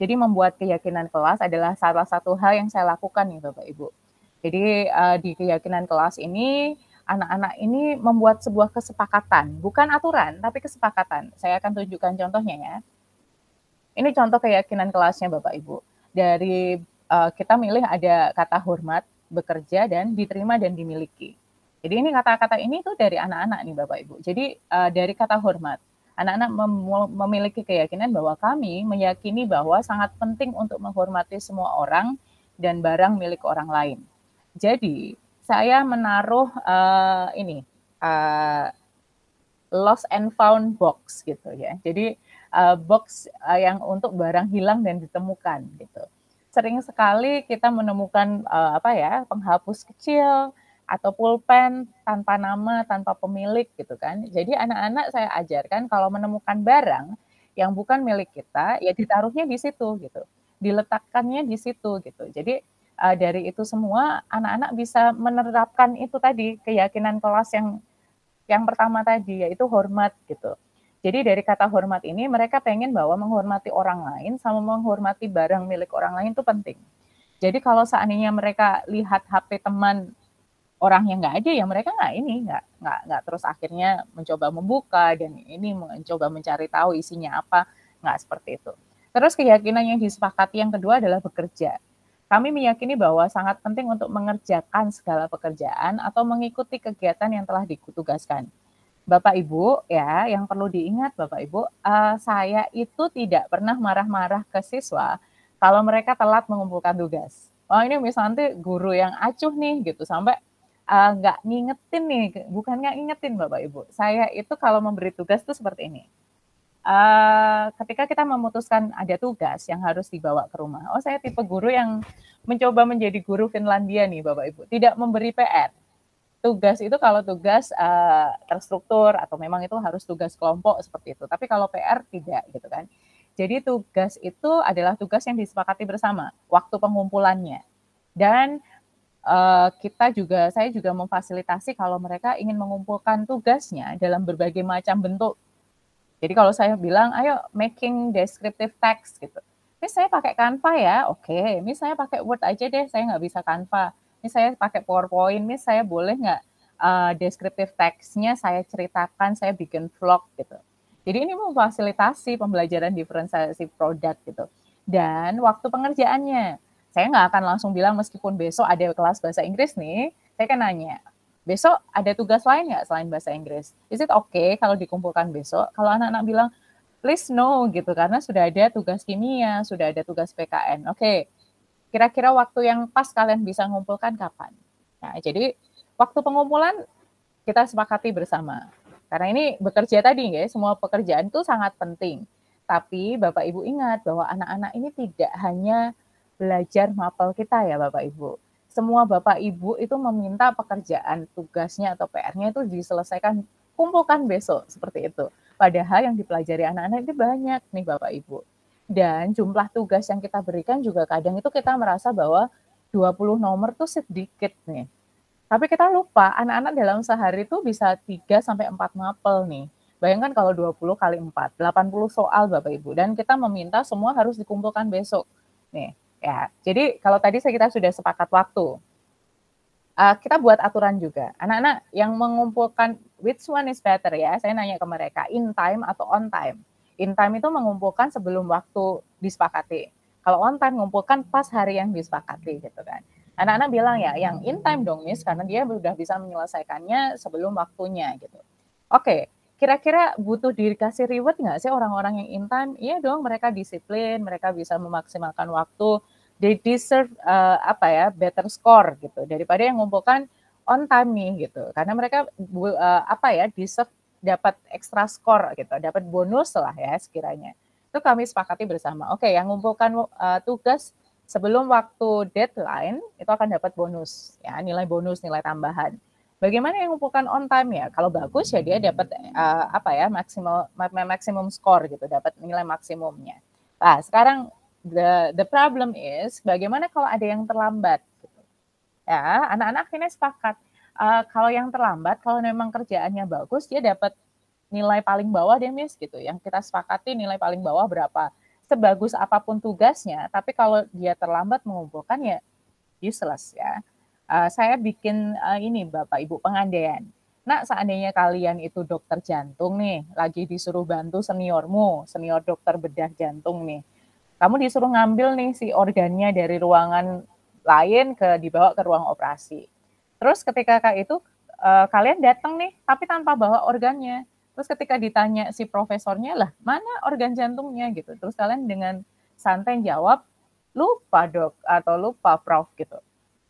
Jadi membuat keyakinan kelas adalah salah satu hal yang saya lakukan nih Bapak Ibu. Jadi di keyakinan kelas ini anak-anak ini membuat sebuah kesepakatan, bukan aturan tapi kesepakatan. Saya akan tunjukkan contohnya ya. Ini contoh keyakinan kelasnya Bapak Ibu. Dari kita milih ada kata hormat, bekerja dan diterima dan dimiliki. Jadi ini kata-kata ini tuh dari anak-anak nih Bapak Ibu. Jadi dari kata hormat. Anak-anak memiliki keyakinan bahwa kami meyakini bahwa sangat penting untuk menghormati semua orang dan barang milik orang lain. Jadi saya menaruh ini lost and found box gitu ya. Jadi box yang untuk barang hilang dan ditemukan gitu. Sering sekali kita menemukan penghapus kecil atau pulpen tanpa nama, tanpa pemilik gitu kan. Jadi anak-anak saya ajarkan kalau menemukan barang yang bukan milik kita, ya ditaruhnya di situ gitu. Diletakkannya di situ gitu. Jadi dari itu semua anak-anak bisa menerapkan itu tadi, keyakinan kelas yang pertama tadi, yaitu hormat gitu. Jadi dari kata hormat ini mereka pengen bahwa menghormati orang lain sama menghormati barang milik orang lain itu penting. Jadi kalau seandainya mereka lihat HP teman orang yang nggak ada, ya mereka nggak terus akhirnya mencoba membuka dan ini mencoba mencari tahu isinya apa, nggak seperti itu. Terus keyakinan yang disepakati yang kedua adalah bekerja. Kami meyakini bahwa sangat penting untuk mengerjakan segala pekerjaan atau mengikuti kegiatan yang telah ditugaskan. Bapak Ibu ya, yang perlu diingat Bapak Ibu, saya itu tidak pernah marah-marah ke siswa kalau mereka telat mengumpulkan tugas. Oh ini misalnya guru yang acuh nih gitu sampai nggak ngingetin nih, bukan nggak ngingetin Bapak Ibu. Saya itu kalau memberi tugas tuh seperti ini. Ketika kita memutuskan ada tugas yang harus dibawa ke rumah, saya tipe guru yang mencoba menjadi guru Finlandia nih Bapak Ibu, tidak memberi PR. Tugas itu kalau tugas terstruktur atau memang itu harus tugas kelompok seperti itu. Tapi kalau PR tidak gitu kan. Jadi tugas itu adalah tugas yang disepakati bersama, waktu pengumpulannya. Dan saya juga memfasilitasi kalau mereka ingin mengumpulkan tugasnya dalam berbagai macam bentuk. Jadi kalau saya bilang, ayo making descriptive text gitu. Ini saya pakai Canva ya, oke. Ini saya pakai Word aja deh, saya nggak bisa Canva. Ini saya pakai PowerPoint, ini saya boleh nggak descriptive text-nya saya ceritakan, saya bikin vlog gitu. Jadi ini memfasilitasi pembelajaran diferensiasi produk gitu. Dan waktu pengerjaannya, saya nggak akan langsung bilang meskipun besok ada kelas bahasa Inggris nih, saya kan nanya, besok ada tugas lain nggak selain bahasa Inggris? Is it okay kalau dikumpulkan besok? Kalau anak-anak bilang, please no gitu, karena sudah ada tugas kimia, sudah ada tugas PKN. Oke, kira-kira waktu yang pas kalian bisa ngumpulkan kapan? Nah, jadi waktu pengumpulan kita sepakati bersama. Karena ini bekerja tadi ya, semua pekerjaan itu sangat penting. Tapi Bapak Ibu ingat bahwa anak-anak ini tidak hanya belajar mapel kita ya Bapak Ibu. Semua Bapak Ibu itu meminta pekerjaan tugasnya atau PR-nya itu diselesaikan, kumpulkan besok seperti itu. Padahal yang dipelajari anak-anak itu banyak nih Bapak Ibu. Dan jumlah tugas yang kita berikan juga kadang itu kita merasa bahwa 20 nomor tuh sedikit nih. Tapi kita lupa anak-anak dalam sehari itu bisa 3 sampai 4 mapel nih. Bayangkan kalau 20 kali 4, 80 soal Bapak Ibu. Dan kita meminta semua harus dikumpulkan besok. Nih, ya. Jadi kalau tadi kita sudah sepakat waktu. Kita buat aturan juga. Anak-anak yang mengumpulkan which one is better ya, saya nanya ke mereka, in time atau on time. In time itu mengumpulkan sebelum waktu disepakati. Kalau on time mengumpulkan pas hari yang disepakati gitu kan. Anak-anak bilang ya, yang in time dong Miss, karena dia sudah bisa menyelesaikannya sebelum waktunya gitu. Oke, kira-kira butuh dikasih reward nggak sih orang-orang yang in time? Iya dong, mereka disiplin, mereka bisa memaksimalkan waktu, they deserve better score gitu daripada yang mengumpulkan on time nih gitu. Karena mereka deserve dapat extra score gitu, dapat bonus lah ya sekiranya. Itu kami sepakati bersama. Oke, yang mengumpulkan tugas sebelum waktu deadline itu akan dapat bonus ya, nilai bonus, nilai tambahan. Bagaimana yang mengumpulkan on time ya? Kalau bagus ya dia dapat maksimum score gitu, dapat nilai maksimumnya. Nah, sekarang the problem is bagaimana kalau ada yang terlambat gitu. Ya, anak-anak akhirnya sepakat kalau yang terlambat, kalau memang kerjaannya bagus, dia dapat nilai paling bawah deh Miss gitu. Yang kita sepakati nilai paling bawah berapa? Sebagus apapun tugasnya, tapi kalau dia terlambat mengumpulkan ya useless ya. Saya bikin ini Bapak Ibu pengandaian. Nah, seandainya kalian itu dokter jantung nih, lagi disuruh bantu senior dokter bedah jantung nih. Kamu disuruh ngambil nih si organnya dari ruangan lain dibawa ke ruang operasi. Terus ketika itu kalian datang nih, tapi tanpa bawa organnya. Terus ketika ditanya si profesornya, lah mana organ jantungnya gitu. Terus kalian dengan santai jawab, lupa dok, atau lupa prof gitu.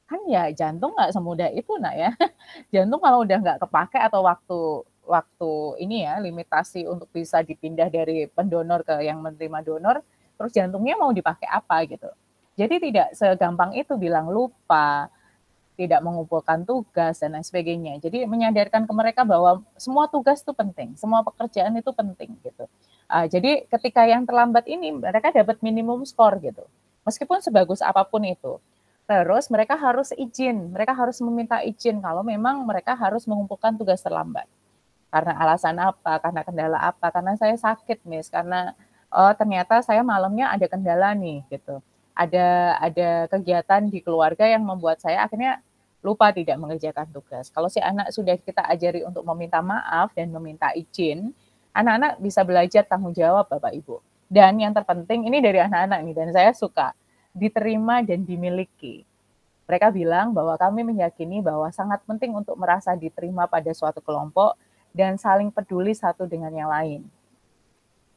Kan ya jantung nggak semudah itu nak ya. Jantung kalau udah nggak kepake atau waktu ini ya, limitasi untuk bisa dipindah dari pendonor ke yang menerima donor, terus jantungnya mau dipakai apa gitu. Jadi tidak segampang itu bilang lupa, tidak mengumpulkan tugas dan lain sebagainya. Jadi menyadarkan ke mereka bahwa semua tugas itu penting, semua pekerjaan itu penting gitu. Jadi ketika yang terlambat ini mereka dapat minimum skor gitu. Meskipun sebagus apapun itu. Terus mereka harus izin, mereka harus meminta izin kalau memang mereka harus mengumpulkan tugas terlambat. Karena alasan apa, karena kendala apa, karena saya sakit, Miss, karena ternyata saya malamnya ada kendala nih gitu. Ada kegiatan di keluarga yang membuat saya akhirnya lupa tidak mengerjakan tugas. Kalau si anak sudah kita ajari untuk meminta maaf dan meminta izin, anak-anak bisa belajar tanggung jawab Bapak Ibu. Dan yang terpenting ini dari anak-anak nih, dan saya suka diterima dan dimiliki. Mereka bilang bahwa kami meyakini bahwa sangat penting untuk merasa diterima pada suatu kelompok dan saling peduli satu dengan yang lain.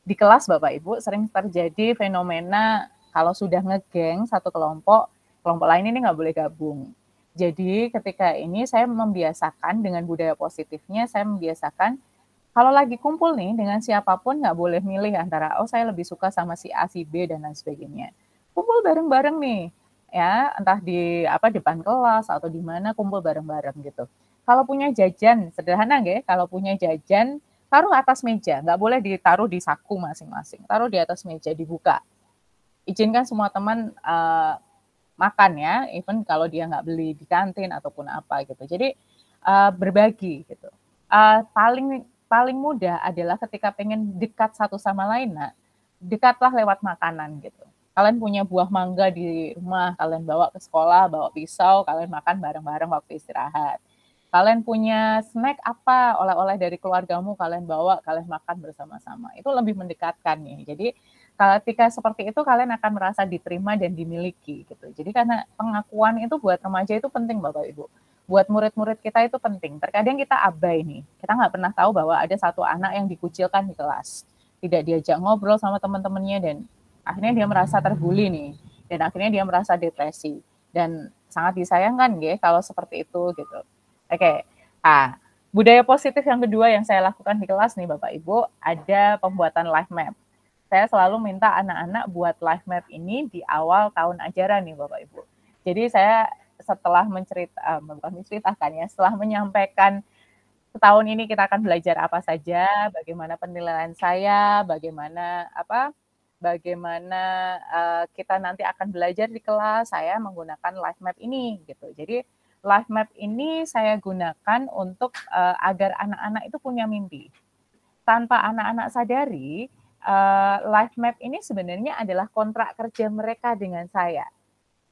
Di kelas Bapak Ibu sering terjadi fenomena kalau sudah ngegeng satu kelompok, kelompok lain ini nggak boleh gabung. Jadi ketika ini saya membiasakan dengan budaya positifnya, saya membiasakan kalau lagi kumpul nih dengan siapapun nggak boleh milih antara oh saya lebih suka sama si A, si B dan lain sebagainya. Kumpul bareng-bareng nih, ya entah di depan kelas atau di mana kumpul bareng-bareng gitu. Kalau punya jajan sederhana nggih, kalau punya jajan taruh atas meja, nggak boleh ditaruh di saku masing-masing, taruh di atas meja dibuka. Izinkan semua teman makan ya, even kalau dia nggak beli di kantin ataupun apa gitu. Jadi berbagi gitu. Paling mudah adalah ketika pengen dekat satu sama lain, nah dekatlah lewat makanan gitu. Kalian punya buah mangga di rumah, kalian bawa ke sekolah, bawa pisau, kalian makan bareng-bareng waktu istirahat. Kalian punya snack apa, oleh-oleh dari keluargamu, kalian bawa, kalian makan bersama-sama. Itu lebih mendekatkan nih. Jadi ketika seperti itu kalian akan merasa diterima dan dimiliki gitu. Jadi karena pengakuan itu buat remaja itu penting Bapak Ibu. Buat murid-murid kita itu penting. Terkadang kita abai nih. Kita nggak pernah tahu bahwa ada satu anak yang dikucilkan di kelas. Tidak diajak ngobrol sama teman-temannya dan akhirnya dia merasa terbuli nih. Dan akhirnya dia merasa depresi. Dan sangat disayangkan ya kalau seperti itu gitu. Oke. Budaya positif yang kedua yang saya lakukan di kelas nih Bapak Ibu, ada pembuatan life map. Saya selalu minta anak-anak buat life map ini di awal tahun ajaran nih Bapak Ibu. Jadi saya setelah menceritakan ya, setelah menyampaikan setahun ini kita akan belajar apa saja, bagaimana penilaian saya, bagaimana kita nanti akan belajar di kelas, saya menggunakan life map ini gitu. Jadi life map ini saya gunakan untuk agar anak-anak itu punya mimpi. Tanpa anak-anak sadari, life map ini sebenarnya adalah kontrak kerja mereka dengan saya.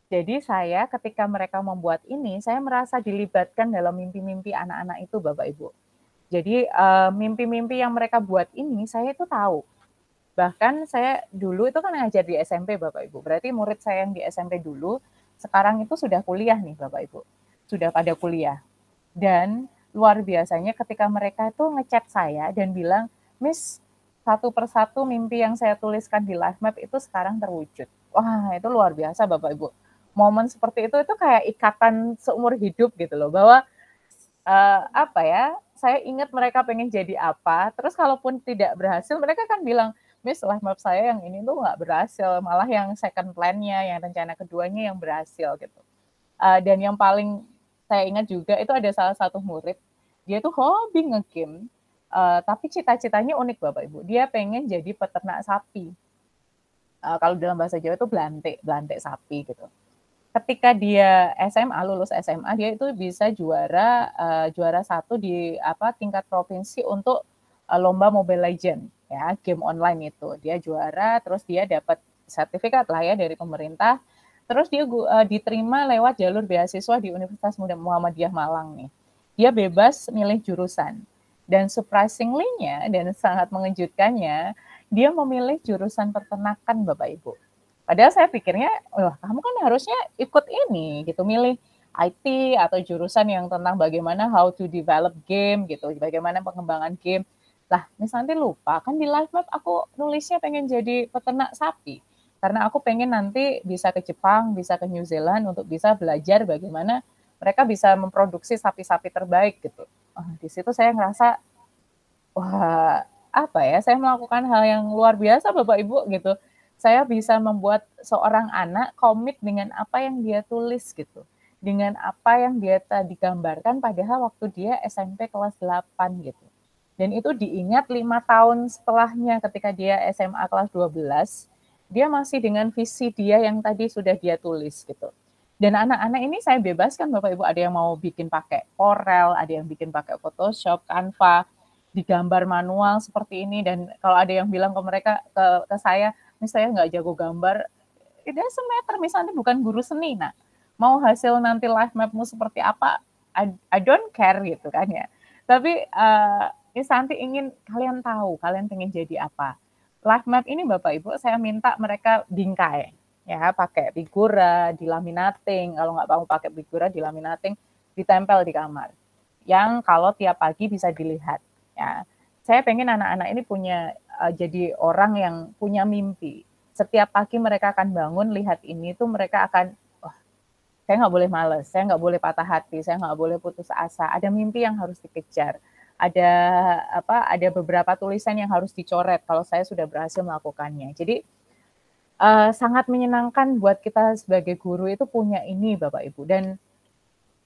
Jadi saya ketika mereka membuat ini, saya merasa dilibatkan dalam mimpi-mimpi anak-anak itu Bapak Ibu. Jadi mimpi-mimpi yang mereka buat ini saya itu tahu. Bahkan saya dulu itu kan ngajar di SMP Bapak Ibu. Berarti murid saya yang di SMP dulu, sekarang itu sudah kuliah nih Bapak Ibu. Sudah pada kuliah. Dan luar biasanya ketika mereka itu ngechat saya dan bilang, Miss, satu persatu mimpi yang saya tuliskan di life map itu sekarang terwujud. Wah, itu luar biasa Bapak Ibu. Momen seperti itu kayak ikatan seumur hidup gitu loh, bahwa saya ingat mereka pengen jadi apa, terus kalaupun tidak berhasil, mereka kan bilang, Miss, life map saya yang ini tuh nggak berhasil, malah yang second plan-nya, yang rencana keduanya yang berhasil gitu. Dan yang paling saya ingat juga itu ada salah satu murid, dia tuh hobi nge-game, tapi cita-citanya unik Bapak Ibu, dia pengen jadi peternak sapi. Kalau dalam bahasa Jawa itu belante sapi gitu. Ketika dia lulus SMA, dia itu bisa juara 1 di tingkat provinsi untuk lomba Mobile Legends ya, game online itu. Dia juara, terus dia dapat sertifikat lah ya dari pemerintah. Terus dia diterima lewat jalur beasiswa di Universitas Muhammadiyah Malang nih. Dia bebas milih jurusan. Dan surprisingly-nya dan sangat mengejutkannya, dia memilih jurusan peternakan Bapak Ibu. Padahal saya pikirnya, kamu kan harusnya ikut ini gitu, milih IT atau jurusan yang tentang bagaimana how to develop game gitu, bagaimana pengembangan game. Lah, Miss nanti lupa, kan di life map aku nulisnya pengen jadi peternak sapi. Karena aku pengen nanti bisa ke Jepang, bisa ke New Zealand untuk bisa belajar bagaimana mereka bisa memproduksi sapi-sapi terbaik gitu. Di situ saya ngerasa, wah, apa ya, saya melakukan hal yang luar biasa Bapak Ibu gitu. Saya bisa membuat seorang anak komit dengan apa yang dia tulis gitu. Dengan apa yang dia tadi gambarkan padahal waktu dia SMP kelas 8 gitu. Dan itu diingat 5 tahun setelahnya ketika dia SMA kelas 12, dia masih dengan visi dia yang tadi sudah dia tulis gitu. Dan anak-anak ini saya bebaskan Bapak Ibu, ada yang mau bikin pakai Corel, ada yang bikin pakai Photoshop, Canva, digambar manual seperti ini. Dan kalau ada yang bilang ke mereka, ke saya, Miss saya nggak jago gambar, it doesn't matter, misalnya bukan guru seni. Nah, mau hasil nanti life mapmu seperti apa, I don't care gitu kan ya. Tapi Santi ingin kalian tahu, kalian pengen jadi apa. Life map ini Bapak Ibu, saya minta mereka bingkai, ya pakai figura, dilaminating. Kalau nggak mau pakai figura, dilaminating, ditempel di kamar. Yang kalau tiap pagi bisa dilihat. Ya, saya pengen anak-anak ini punya jadi orang yang punya mimpi. Setiap pagi mereka akan bangun, lihat ini tuh mereka akan, wah, saya nggak boleh males, saya nggak boleh patah hati, saya nggak boleh putus asa. Ada mimpi yang harus dikejar. Ada beberapa tulisan yang harus dicoret kalau saya sudah berhasil melakukannya. Jadi sangat menyenangkan buat kita sebagai guru itu punya ini Bapak Ibu. Dan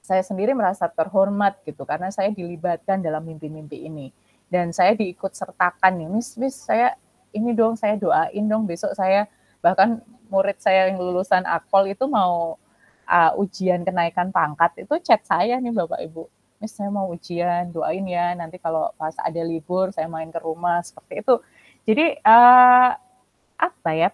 saya sendiri merasa terhormat gitu karena saya dilibatkan dalam mimpi-mimpi ini. Dan saya diikut sertakan nih, Miss saya ini dong, saya doain dong besok saya, bahkan murid saya yang lulusan Akpol itu mau ujian kenaikan pangkat, itu chat saya nih Bapak Ibu. Miss saya mau ujian, doain ya, nanti kalau pas ada libur saya main ke rumah, seperti itu. Jadi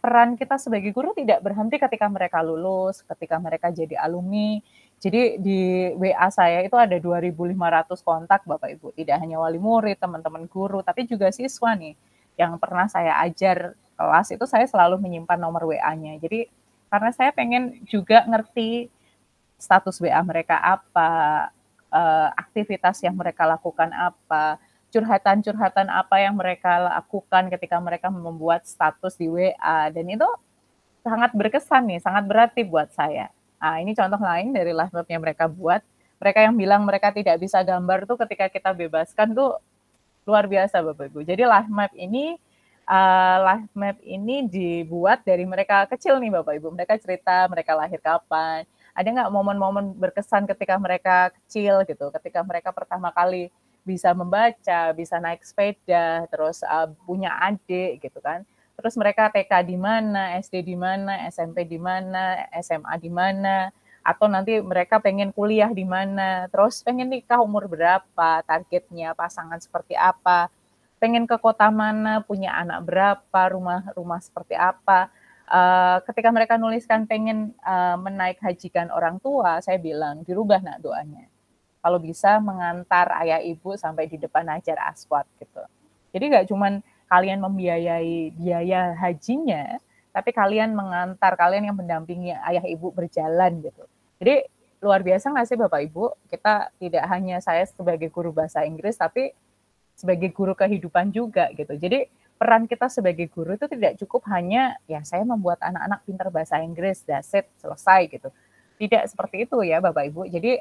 peran kita sebagai guru tidak berhenti ketika mereka lulus, ketika mereka jadi alumni. Jadi di WA saya itu ada 2.500 kontak Bapak Ibu, tidak hanya wali murid, teman-teman guru, tapi juga siswa nih yang pernah saya ajar kelas itu saya selalu menyimpan nomor WA-nya. Jadi karena saya pengen juga ngerti status WA mereka apa, aktivitas yang mereka lakukan apa, curhatan-curhatan apa yang mereka lakukan ketika mereka membuat status di WA, dan itu sangat berkesan nih, sangat berarti buat saya. Nah, ini contoh lain dari life map yang mereka buat. Mereka yang bilang mereka tidak bisa gambar tuh ketika kita bebaskan tuh luar biasa Bapak Ibu. Jadi life map ini dibuat dari mereka kecil nih Bapak Ibu. Mereka cerita mereka lahir kapan. Ada nggak momen-momen berkesan ketika mereka kecil gitu, ketika mereka pertama kali bisa membaca, bisa naik sepeda, terus punya adik gitu kan. Terus mereka TK di mana, SD di mana, SMP di mana, SMA di mana, atau nanti mereka pengen kuliah di mana, terus pengen nikah umur berapa, targetnya pasangan seperti apa, pengen ke kota mana, punya anak berapa, rumah seperti apa. Ketika mereka nuliskan pengen menaik hajikan orang tua, saya bilang dirubah nak doanya. Kalau bisa mengantar ayah ibu sampai di depan Hajar Aswad gitu. Jadi nggak cuman kalian membiayai biaya hajinya, tapi kalian mengantar, kalian yang mendampingi ayah ibu berjalan gitu. Jadi luar biasa nggak sih Bapak Ibu? Kita tidak hanya saya sebagai guru bahasa Inggris, tapi sebagai guru kehidupan juga gitu. Jadi peran kita sebagai guru itu tidak cukup hanya ya saya membuat anak-anak pintar bahasa Inggris, that's it, selesai gitu. Tidak seperti itu ya Bapak Ibu. Jadi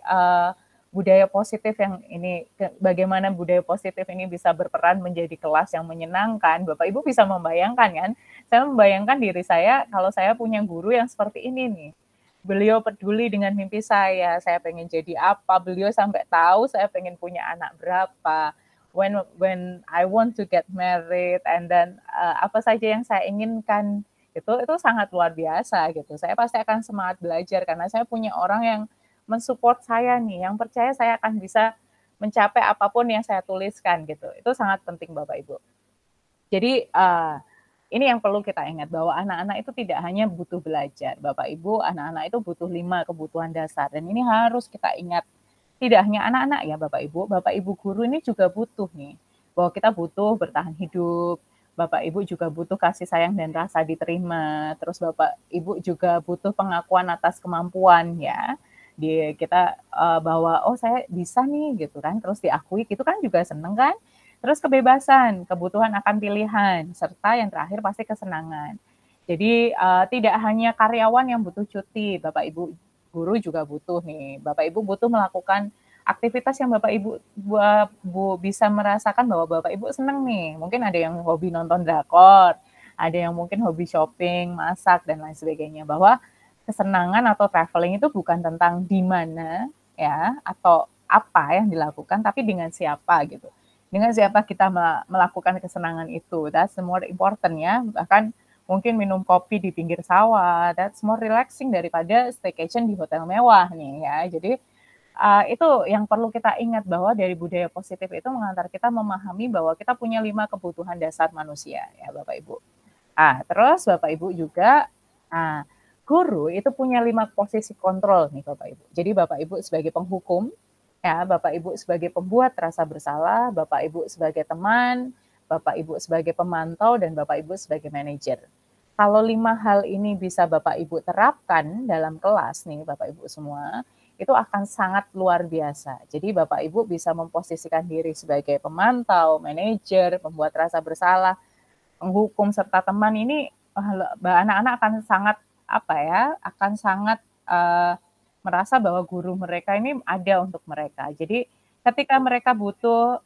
budaya positif yang ini, bagaimana budaya positif ini bisa berperan menjadi kelas yang menyenangkan. Bapak Ibu bisa membayangkan kan, saya membayangkan diri saya kalau saya punya guru yang seperti ini nih. Beliau peduli dengan mimpi saya pengen jadi apa, beliau sampai tahu saya pengen punya anak berapa, when I want to get married, and then apa saja yang saya inginkan, itu sangat luar biasa gitu. Saya pasti akan semangat belajar karena saya punya orang yang mensupport saya nih, yang percaya saya akan bisa mencapai apapun yang saya tuliskan gitu. Itu sangat penting Bapak Ibu. Jadi ini yang perlu kita ingat bahwa anak-anak itu tidak hanya butuh belajar. Bapak Ibu, anak-anak itu butuh 5 kebutuhan dasar. Dan ini harus kita ingat. Tidak hanya anak-anak ya Bapak Ibu guru ini juga butuh nih. Bahwa kita butuh bertahan hidup, Bapak Ibu juga butuh kasih sayang dan rasa diterima. Terus Bapak Ibu juga butuh pengakuan atas kemampuan ya. kita bahwa oh saya bisa nih gitu kan, terus diakui gitu kan juga seneng kan. Terus kebebasan, kebutuhan akan pilihan, serta yang terakhir pasti kesenangan. Jadi tidak hanya karyawan yang butuh cuti, Bapak Ibu guru juga butuh nih. Bapak Ibu butuh melakukan aktivitas yang Bapak Ibu bisa merasakan bahwa Bapak Ibu seneng nih. Mungkin ada yang hobi nonton drakor, ada yang mungkin hobi shopping, masak dan lain sebagainya. Bahwa kesenangan atau traveling itu bukan tentang di mana ya atau apa yang dilakukan, tapi dengan siapa gitu. Dengan siapa kita melakukan kesenangan itu. That's the more important ya. Bahkan mungkin minum kopi di pinggir sawah, that's more relaxing daripada staycation di hotel mewah nih ya. Jadi itu yang perlu kita ingat bahwa dari budaya positif itu mengantar kita memahami bahwa kita punya 5 kebutuhan dasar manusia ya Bapak Ibu. Terus Bapak Ibu juga, guru itu punya 5 posisi kontrol nih Bapak Ibu. Jadi Bapak Ibu sebagai penghukum, ya Bapak Ibu sebagai pembuat rasa bersalah, Bapak Ibu sebagai teman, Bapak Ibu sebagai pemantau, dan Bapak Ibu sebagai manajer. Kalau 5 hal ini bisa Bapak Ibu terapkan dalam kelas nih Bapak Ibu semua, itu akan sangat luar biasa. Jadi Bapak Ibu bisa memposisikan diri sebagai pemantau, manajer, pembuat rasa bersalah, penghukum, serta teman ini anak-anak akan sangat akan sangat merasa bahwa guru mereka ini ada untuk mereka. Jadi ketika mereka butuh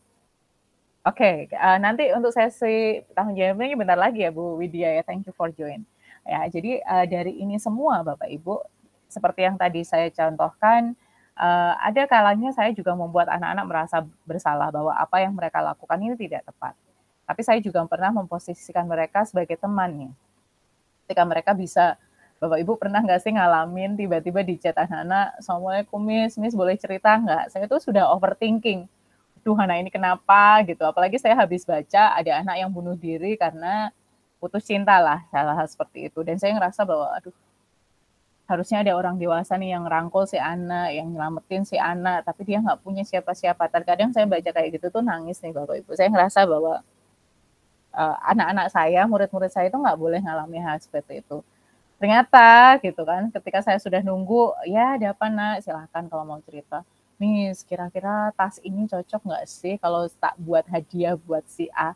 nanti untuk sesi tanggung jawabnya bentar lagi ya Bu Widya ya, thank you for join. Ya, jadi dari ini semua Bapak Ibu, seperti yang tadi saya contohkan, ada kalanya saya juga membuat anak-anak merasa bersalah bahwa apa yang mereka lakukan ini tidak tepat. Tapi saya juga pernah memposisikan mereka sebagai temannya. Ketika mereka bisa, Bapak Ibu pernah nggak sih ngalamin tiba-tiba di chat anak-anak, Assalamualaikum Miss boleh cerita nggak? Saya tuh sudah overthinking. Duh anak ini kenapa gitu, apalagi saya habis baca ada anak yang bunuh diri karena putus cinta lah, hal-hal seperti itu. Dan saya ngerasa bahwa aduh, harusnya ada orang dewasa nih yang rangkul si anak, yang nyelamatin si anak, tapi dia nggak punya siapa-siapa. Terkadang saya baca kayak gitu tuh nangis nih Bapak Ibu. Saya ngerasa bahwa anak-anak saya, murid-murid saya itu nggak boleh ngalami hal seperti itu. Ternyata gitu kan, ketika saya sudah nunggu, ya ada apa nak, silahkan kalau mau cerita. Miss, kira-kira tas ini cocok nggak sih kalau tak buat hadiah buat si A?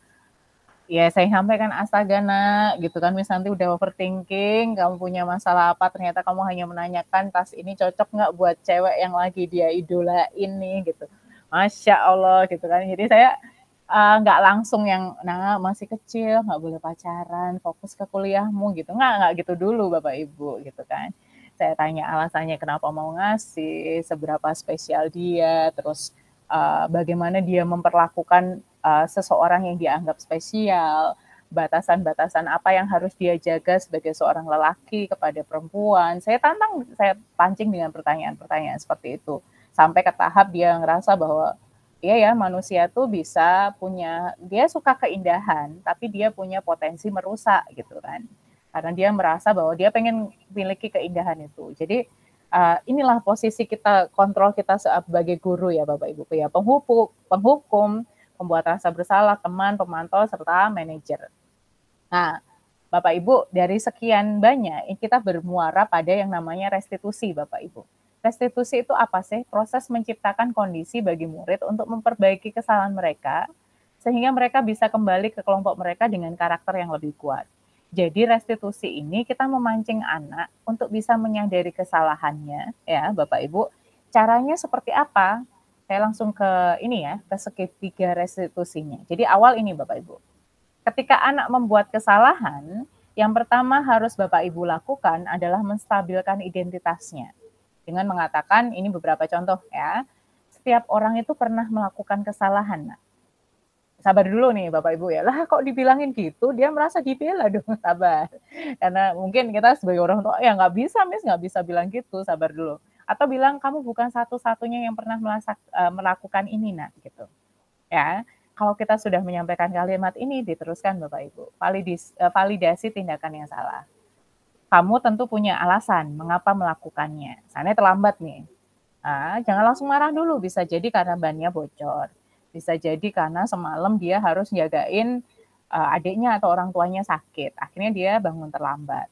Ya saya sampaikan astaga nak, gitu kan, Miss nanti udah overthinking, kamu punya masalah apa, ternyata kamu hanya menanyakan tas ini cocok nggak buat cewek yang lagi dia idolain nih, gitu. Masya Allah, gitu kan. Jadi saya nggak langsung yang, nah masih kecil, nggak boleh pacaran, fokus ke kuliahmu, gitu. Nggak gitu dulu Bapak Ibu, gitu kan. Saya tanya alasannya kenapa mau ngasih, seberapa spesial dia, terus bagaimana dia memperlakukan seseorang yang dianggap spesial, batasan-batasan apa yang harus dia jaga sebagai seorang lelaki kepada perempuan. Saya pancing dengan pertanyaan-pertanyaan seperti itu. Sampai ke tahap dia ngerasa bahwa iya ya manusia tuh bisa punya, dia suka keindahan, tapi dia punya potensi merusak gitu kan. Karena dia merasa bahwa dia pengen memiliki keindahan itu. Jadi inilah posisi kita, kontrol kita sebagai guru ya Bapak Ibu ya, penghukum, pembuat rasa bersalah, teman, pemantau, serta manajer. Nah, Bapak Ibu, dari sekian banyak kita bermuara pada yang namanya restitusi Bapak Ibu. Restitusi itu apa sih? Proses menciptakan kondisi bagi murid untuk memperbaiki kesalahan mereka sehingga mereka bisa kembali ke kelompok mereka dengan karakter yang lebih kuat. Jadi restitusi ini kita memancing anak untuk bisa menyadari kesalahannya ya Bapak Ibu. Caranya seperti apa? Saya langsung ke ini ya, ke segitiga restitusinya. Jadi awal ini Bapak Ibu. Ketika anak membuat kesalahan, yang pertama harus Bapak Ibu lakukan adalah menstabilkan identitasnya. Dengan mengatakan, ini beberapa contoh ya, setiap orang itu pernah melakukan kesalahan. Nah, sabar dulu nih Bapak Ibu ya, lah kok dibilangin gitu, dia merasa dibela dong, sabar. Karena mungkin kita sebagai orang tua, ya nggak bisa Miss, nggak bisa bilang gitu, sabar dulu. Atau bilang, kamu bukan satu-satunya yang pernah melakukan ini nak, gitu. Ya, kalau kita sudah menyampaikan kalimat ini, diteruskan Bapak Ibu, validasi tindakan yang salah. Kamu tentu punya alasan mengapa melakukannya. Misalnya terlambat nih. Jangan langsung marah dulu, bisa jadi karena bannya bocor. Bisa jadi karena semalam dia harus jagain adiknya atau orang tuanya sakit. Akhirnya dia bangun terlambat.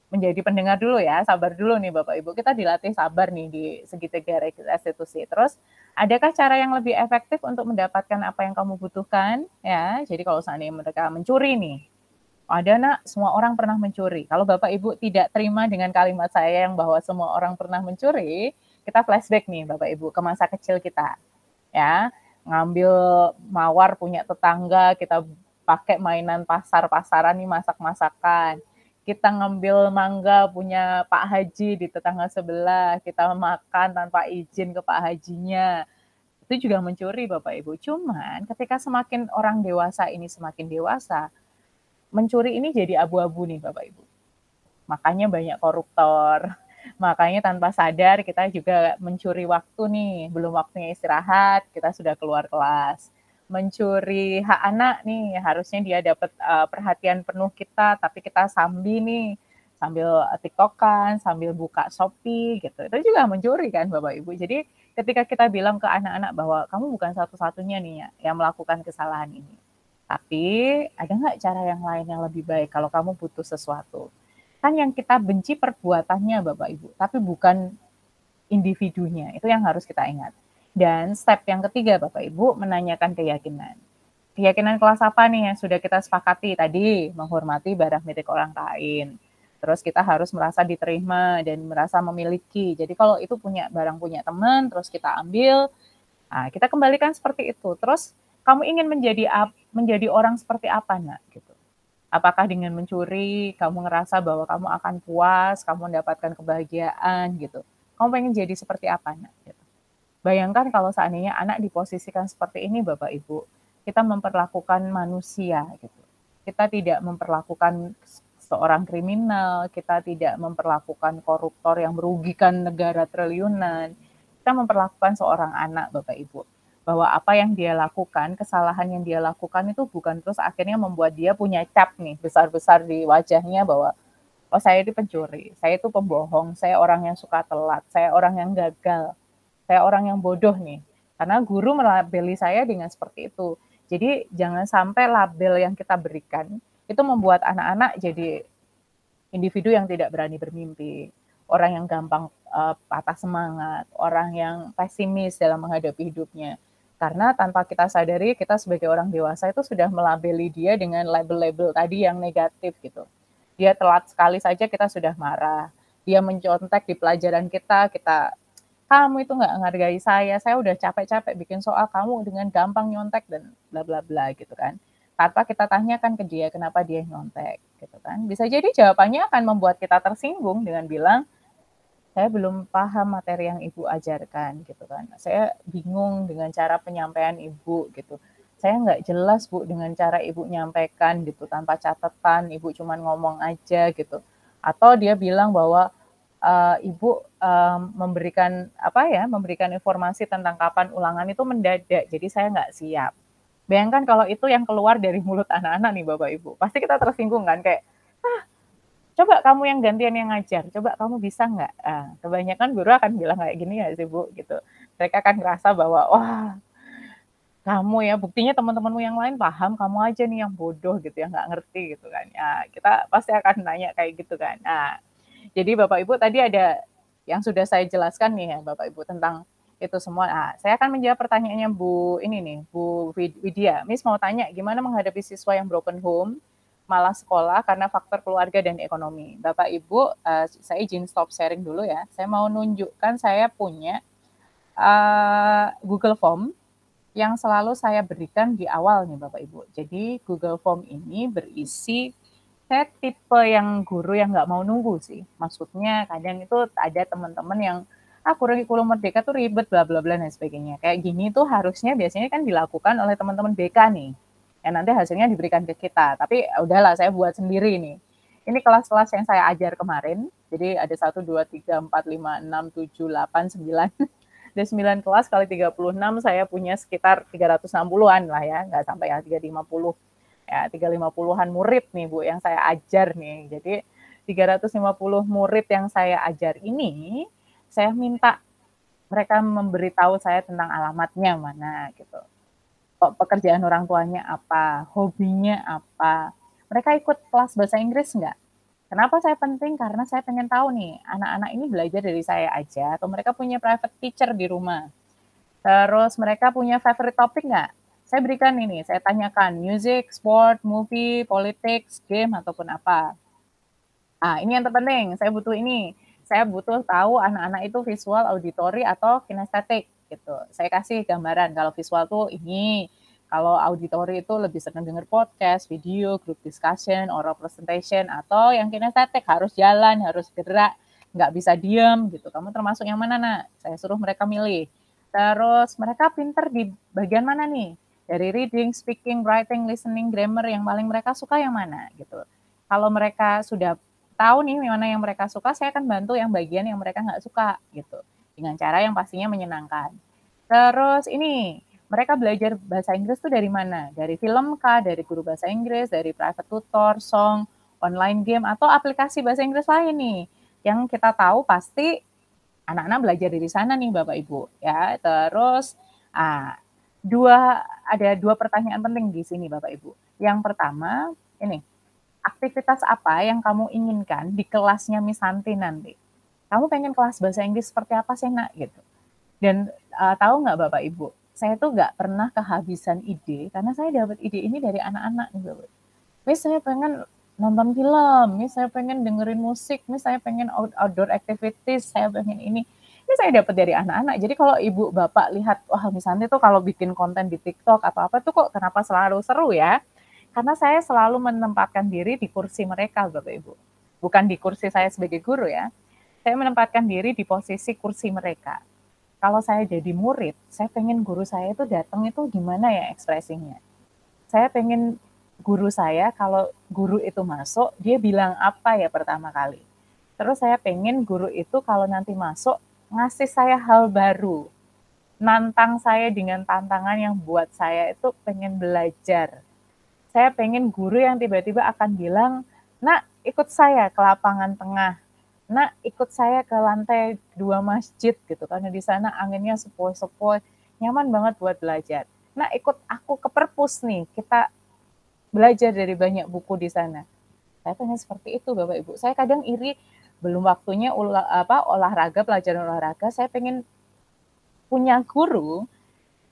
menjadi pendengar dulu ya, sabar dulu nih Bapak Ibu. Kita dilatih sabar nih di segitiga restitusi. Terus, adakah cara yang lebih efektif untuk mendapatkan apa yang kamu butuhkan? Ya, jadi kalau seandainya mereka mencuri nih, ada nak, semua orang pernah mencuri. Kalau Bapak Ibu tidak terima dengan kalimat saya yang bahwa semua orang pernah mencuri, kita flashback nih Bapak Ibu ke masa kecil kita. Ya, ngambil mawar punya tetangga, kita pakai mainan pasar-pasaran nih masak-masakan. Kita ngambil mangga punya Pak Haji di tetangga sebelah, kita makan tanpa izin ke Pak Hajinya. Itu juga mencuri Bapak Ibu. Cuman ketika semakin orang dewasa ini semakin dewasa, mencuri ini jadi abu-abu nih Bapak Ibu. Makanya banyak koruptor. Makanya tanpa sadar kita juga mencuri waktu nih, belum waktunya istirahat, kita sudah keluar kelas. Mencuri hak anak nih, harusnya dia dapat perhatian penuh kita, tapi kita sambil nih, sambil tiktokan, sambil buka Shopee gitu. Itu juga mencuri kan Bapak Ibu. Jadi ketika kita bilang ke anak-anak bahwa kamu bukan satu-satunya nih ya yang melakukan kesalahan ini. Tapi ada nggak cara yang lain yang lebih baik kalau kamu butuh sesuatu? Kan yang kita benci perbuatannya Bapak Ibu, tapi bukan individunya. Itu yang harus kita ingat. Dan step yang ketiga Bapak Ibu, menanyakan keyakinan. Keyakinan kelas apa nih yang sudah kita sepakati tadi? Menghormati barang milik orang lain. Terus kita harus merasa diterima dan merasa memiliki. Jadi kalau itu punya barang punya teman, terus kita ambil, nah kita kembalikan seperti itu. Terus kamu ingin menjadi orang seperti apa nak? Gitu. Apakah dengan mencuri kamu ngerasa bahwa kamu akan puas, kamu mendapatkan kebahagiaan gitu. Kamu pengen jadi seperti apa nak? Gitu. Bayangkan kalau seandainya anak diposisikan seperti ini Bapak Ibu, kita memperlakukan manusia gitu. Kita tidak memperlakukan seorang kriminal, kita tidak memperlakukan koruptor yang merugikan negara triliunan. Kita memperlakukan seorang anak Bapak Ibu bahwa apa yang dia lakukan, kesalahan yang dia lakukan itu bukan terus akhirnya membuat dia punya cap nih besar-besar di wajahnya bahwa oh saya itu pencuri, saya itu pembohong, saya orang yang suka telat, saya orang yang gagal, saya orang yang bodoh nih. Karena guru melabeli saya dengan seperti itu. Jadi jangan sampai label yang kita berikan itu membuat anak-anak jadi individu yang tidak berani bermimpi, orang yang gampang patah semangat, orang yang pesimis dalam menghadapi hidupnya. Karena tanpa kita sadari, kita sebagai orang dewasa itu sudah melabeli dia dengan label-label tadi yang negatif gitu. Dia telat sekali saja kita sudah marah. Dia mencontek di pelajaran kita kamu itu nggak menghargai saya udah capek-capek bikin soal kamu dengan gampang nyontek dan bla bla bla gitu kan. Tanpa kita tanyakan ke dia kenapa dia nyontek gitu kan. Bisa jadi jawabannya akan membuat kita tersinggung dengan bilang, saya belum paham materi yang Ibu ajarkan gitu kan. Saya bingung dengan cara penyampaian Ibu gitu. Saya nggak jelas Bu dengan cara Ibu nyampaikan gitu tanpa catatan, Ibu cuma ngomong aja gitu. Atau dia bilang bahwa Ibu memberikan informasi tentang kapan ulangan itu mendadak, jadi saya nggak siap. Bayangkan kalau itu yang keluar dari mulut anak-anak nih Bapak Ibu, pasti kita tersinggung kan kayak, coba kamu yang gantian yang ngajar, coba kamu bisa nggak? Kebanyakan guru akan bilang kayak gini ya sih Bu, gitu. Mereka akan ngerasa bahwa, wah kamu ya, buktinya teman-temanmu yang lain paham, kamu aja nih yang bodoh gitu, yang nggak ngerti gitu kan. Ya, kita pasti akan nanya kayak gitu kan. Nah, jadi Bapak Ibu tadi ada yang sudah saya jelaskan nih ya Bapak Ibu tentang itu semua. Nah, saya akan menjawab pertanyaannya Bu ini nih, Bu Widya. Miss mau tanya gimana menghadapi siswa yang broken home, malah sekolah karena faktor keluarga dan ekonomi. Bapak Ibu, saya izin stop sharing dulu ya. Saya mau nunjukkan saya punya Google Form yang selalu saya berikan di awal nih Bapak Ibu. Jadi Google Form ini berisi, saya tipe yang guru yang nggak mau nunggu sih. Maksudnya kadang itu ada teman-teman yang kurikulum merdeka tuh ribet bla bla bla dan sebagainya. Kayak gini tuh harusnya biasanya kan dilakukan oleh teman-teman BK nih. Yang nanti hasilnya diberikan ke kita. Tapi udahlah saya buat sendiri nih. Ini kelas-kelas yang saya ajar kemarin. Jadi ada 1, 2, 3, 4, 5, 6, 7, 8, 9. Dari 9 kelas kali 36 saya punya sekitar 360-an lah ya. Nggak sampai ya 350. Ya 350-an murid nih Bu yang saya ajar nih. Jadi 350 murid yang saya ajar ini, saya minta mereka memberitahu saya tentang alamatnya mana gitu. Pekerjaan orang tuanya apa, hobinya apa. Mereka ikut kelas bahasa Inggris nggak? Kenapa saya penting? Karena saya pengen tahu nih, anak-anak ini belajar dari saya aja atau mereka punya private teacher di rumah. Terus mereka punya favorite topik nggak? Saya berikan ini, saya tanyakan music, sport, movie, politics, game, ataupun apa. Ini yang terpenting, saya butuh ini. Saya butuh tahu anak-anak itu visual, auditory, atau kinestetik gitu. Saya kasih gambaran, kalau visual tuh ini, kalau auditory itu lebih senang denger podcast, video, group discussion, oral presentation, atau yang kinestetik harus jalan, harus gerak, nggak bisa diem gitu. Kamu termasuk yang mana, nak? Saya suruh mereka milih. Terus mereka pinter di bagian mana nih? Dari reading, speaking, writing, listening, grammar, yang paling mereka suka yang mana gitu. Kalau mereka sudah tahu nih mana yang mereka suka, saya akan bantu yang bagian yang mereka nggak suka gitu. Dengan cara yang pastinya menyenangkan. Terus ini, mereka belajar bahasa Inggris tuh dari mana? Dari film kah, dari guru bahasa Inggris, dari private tutor, song, online game, atau aplikasi bahasa Inggris lain nih. Yang kita tahu pasti anak-anak belajar dari sana nih Bapak Ibu. Ya, terus ada dua pertanyaan penting di sini Bapak Ibu. Yang pertama, ini, aktivitas apa yang kamu inginkan di kelasnya Miss Santi nanti? Kamu pengen kelas bahasa Inggris seperti apa sih, nak? Gitu. Dan tahu nggak Bapak Ibu, saya tuh nggak pernah kehabisan ide, karena saya dapat ide ini dari anak-anak nih Bapak. Miss, saya pengen nonton film, Miss, saya pengen dengerin musik, Miss, saya pengen outdoor activities, saya pengen ini. Ini saya dapat dari anak-anak. Jadi kalau ibu bapak lihat, wah Miss Santi tuh kalau bikin konten di TikTok atau apa tuh kok kenapa selalu seru ya? Karena saya selalu menempatkan diri di kursi mereka, Bapak Ibu. Bukan di kursi saya sebagai guru ya. Saya menempatkan diri di posisi kursi mereka. Kalau saya jadi murid, saya pengen guru saya itu datang itu gimana ya ekspresinya. Saya pengen guru saya, kalau guru itu masuk, dia bilang apa ya pertama kali. Terus saya pengen guru itu kalau nanti masuk, ngasih saya hal baru. Nantang saya dengan tantangan yang buat saya itu pengen belajar. Saya pengen guru yang tiba-tiba akan bilang, nak ikut saya ke lapangan tengah, nak ikut saya ke lantai 2 masjid gitu, karena di sana anginnya sepoi-sepoi, nyaman banget buat belajar. Nak ikut aku ke perpus nih, kita belajar dari banyak buku di sana. Saya pengen seperti itu Bapak Ibu. Saya kadang iri, belum waktunya olahraga, pelajaran olahraga, saya pengen punya guru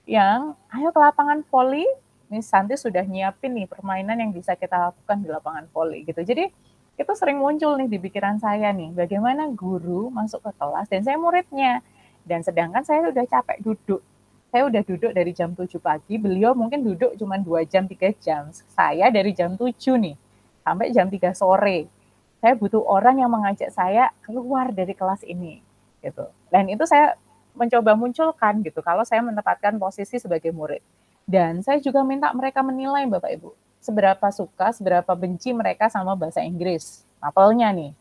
yang ayo ke lapangan voli, Miss Santi sudah nyiapin nih permainan yang bisa kita lakukan di lapangan voli gitu. Jadi itu sering muncul nih di pikiran saya nih, bagaimana guru masuk ke kelas dan saya muridnya. Dan sedangkan saya udah capek duduk. Saya udah duduk dari jam 7 pagi, beliau mungkin duduk cuma 2 jam, 3 jam. Saya dari jam 7 nih, sampai jam 3 sore. Saya butuh orang yang mengajak saya keluar dari kelas ini. Gitu. Dan itu saya mencoba munculkan gitu kalau saya menempatkan posisi sebagai murid. Dan saya juga minta mereka menilai Bapak Ibu, seberapa suka, seberapa benci mereka sama bahasa Inggris. Mapelnya nih.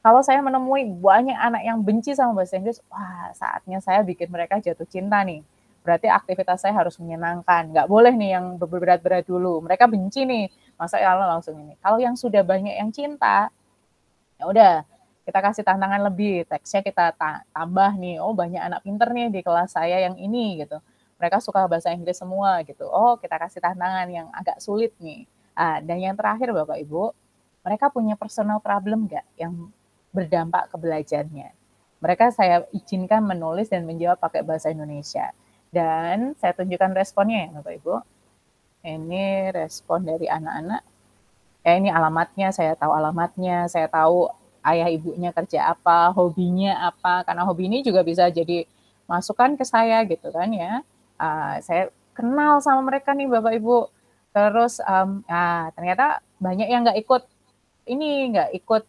Kalau saya menemui banyak anak yang benci sama bahasa Inggris, wah saatnya saya bikin mereka jatuh cinta nih. Berarti aktivitas saya harus menyenangkan. Nggak boleh nih yang berat-berat dulu. Mereka benci nih, masa ya langsung ini. Kalau yang sudah banyak yang cinta, ya udah kita kasih tantangan lebih, teksnya kita tambah nih, oh banyak anak pinter nih di kelas saya yang ini gitu, mereka suka bahasa Inggris semua gitu, oh kita kasih tantangan yang agak sulit nih. Dan yang terakhir Bapak Ibu, mereka punya personal problem nggak yang berdampak ke belajarnya. Mereka saya izinkan menulis dan menjawab pakai bahasa Indonesia, dan saya tunjukkan responnya ya Bapak Ibu. Ini respon dari anak-anak. Ini alamatnya, saya tahu alamatnya, saya tahu ayah ibunya kerja apa, hobinya apa, karena hobi ini juga bisa jadi masukan ke saya gitu kan ya. Saya kenal sama mereka nih Bapak Ibu. Terus ternyata banyak yang nggak ikut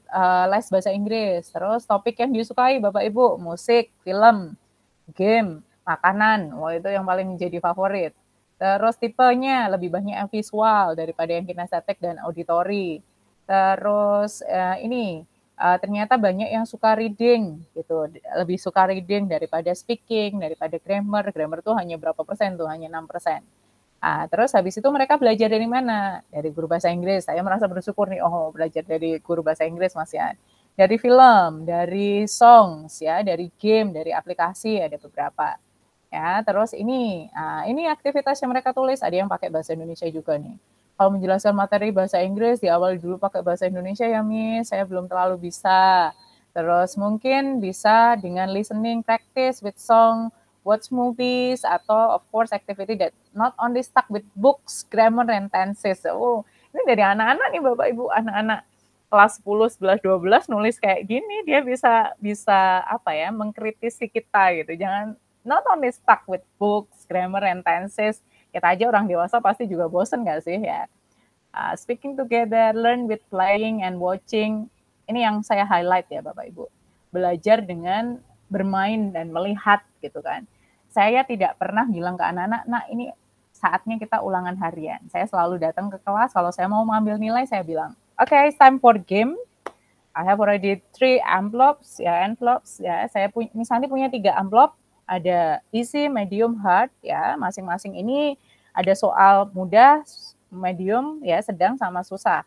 les bahasa Inggris. Terus topik yang disukai Bapak Ibu, musik, film, game, makanan. Wah itu yang paling menjadi favorit. Terus tipenya lebih banyak yang visual daripada yang kinestetik dan auditori. Terus ternyata banyak yang suka reading gitu, lebih suka reading daripada speaking, daripada grammar. Grammar tuh hanya berapa persen tuh, hanya 6%. Terus habis itu mereka belajar dari mana? Dari guru bahasa Inggris. Saya merasa bersyukur nih, oh belajar dari guru bahasa Inggris Mas ya. Dari film, dari songs ya, dari game, dari aplikasi ada beberapa. Ya, terus ini aktivitas yang mereka tulis, ada yang pakai bahasa Indonesia juga nih. kalau menjelaskan materi bahasa Inggris di awal dulu pakai bahasa Indonesia ya Miss, saya belum terlalu bisa. Terus mungkin bisa dengan listening practice with song, watch movies, atau of course activity that not only stuck with books, grammar, and tenses. Oh, ini dari anak-anak nih Bapak Ibu, anak-anak kelas 10, 11, 12 nulis kayak gini, dia bisa apa ya, mengkritisi kita gitu. Jangan not only stuck with books, grammar, and tenses. Kita aja orang dewasa pasti juga bosen nggak sih ya? Speaking together, learn with playing and watching. Ini yang saya highlight ya Bapak Ibu. Belajar dengan bermain dan melihat gitu kan. Saya tidak pernah bilang ke anak-anak, nah ini saatnya kita ulangan harian. Saya selalu datang ke kelas, kalau saya mau mengambil nilai, saya bilang, okay, it's time for game. I have already 3 envelopes. Saya misalnya punya 3 envelope, ada easy, medium, hard ya. Masing-masing ini ada soal mudah, medium ya, sedang sama susah.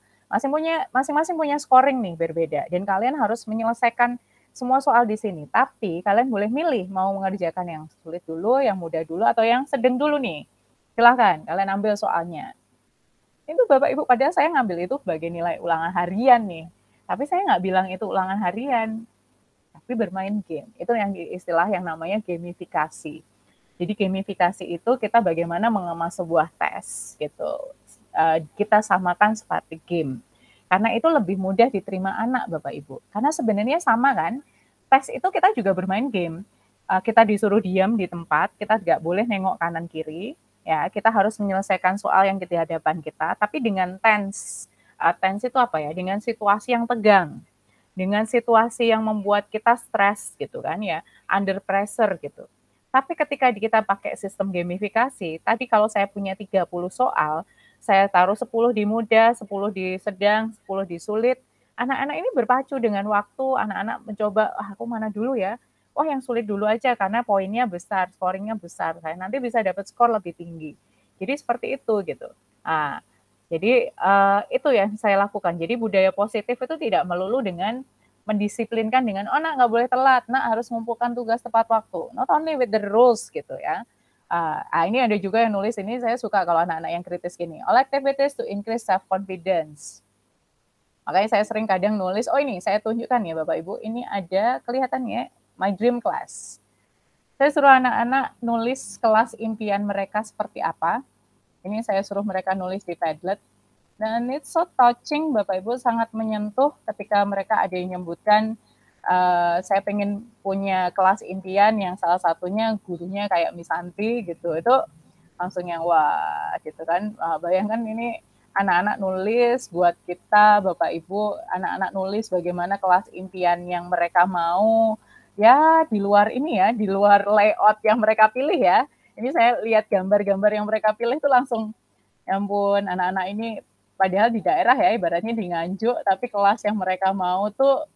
Masing-masing punya scoring nih berbeda dan kalian harus menyelesaikan semua soal di sini. Tapi kalian boleh milih mau mengerjakan yang sulit dulu, yang mudah dulu atau yang sedang dulu nih. Silahkan kalian ambil soalnya. Itu Bapak Ibu, padahal saya ngambil itu sebagai nilai ulangan harian nih. Tapi saya nggak bilang itu ulangan harian, tapi bermain game. Itu yang istilah yang namanya gamifikasi. Jadi gamifikasi itu kita bagaimana mengemas sebuah tes gitu. Kita samakan seperti game. Karena itu lebih mudah diterima anak Bapak Ibu. Karena sebenarnya sama kan, tes itu kita juga bermain game. Kita disuruh diam di tempat, kita nggak boleh nengok kanan kiri, ya kita harus menyelesaikan soal yang di hadapan kita, tapi dengan tense. Tense itu apa ya? Dengan situasi yang tegang, dengan situasi yang membuat kita stres gitu kan ya, under pressure gitu. Tapi ketika kita pakai sistem gamifikasi, tadi kalau saya punya 30 soal, saya taruh 10 di mudah, 10 di sedang, 10 di sulit. Anak-anak ini berpacu dengan waktu, anak-anak mencoba, aku mana dulu ya? Oh yang sulit dulu aja karena poinnya besar, scoringnya besar. Saya nanti bisa dapat skor lebih tinggi. Jadi seperti itu gitu. Nah, jadi itu yang saya lakukan. Jadi budaya positif itu tidak melulu dengan mendisiplinkan dengan, oh nak nggak boleh telat, nak harus mengumpulkan tugas tepat waktu. Not only with the rules gitu ya. Ini ada juga yang nulis ini, saya suka kalau anak-anak yang kritis gini. All activities to increase self-confidence. Makanya saya sering kadang nulis, oh ini saya tunjukkan ya Bapak Ibu, ini ada kelihatannya my dream class. Saya suruh anak-anak nulis kelas impian mereka seperti apa. Ini saya suruh mereka nulis di Padlet. Dan it's so touching, Bapak Ibu, sangat menyentuh ketika mereka ada yang menyebutkan, saya pengen punya kelas impian yang salah satunya gurunya kayak Miss Santi gitu. Itu langsung yang wah gitu kan. Bayangkan ini anak-anak nulis buat kita, Bapak Ibu, anak-anak nulis bagaimana kelas impian yang mereka mau. Ya di luar ini ya, di luar layout yang mereka pilih ya. Ini saya lihat gambar-gambar yang mereka pilih itu langsung, ya ampun, anak-anak ini padahal di daerah ya, ibaratnya di Nganjuk, tapi kelas yang mereka mau tuh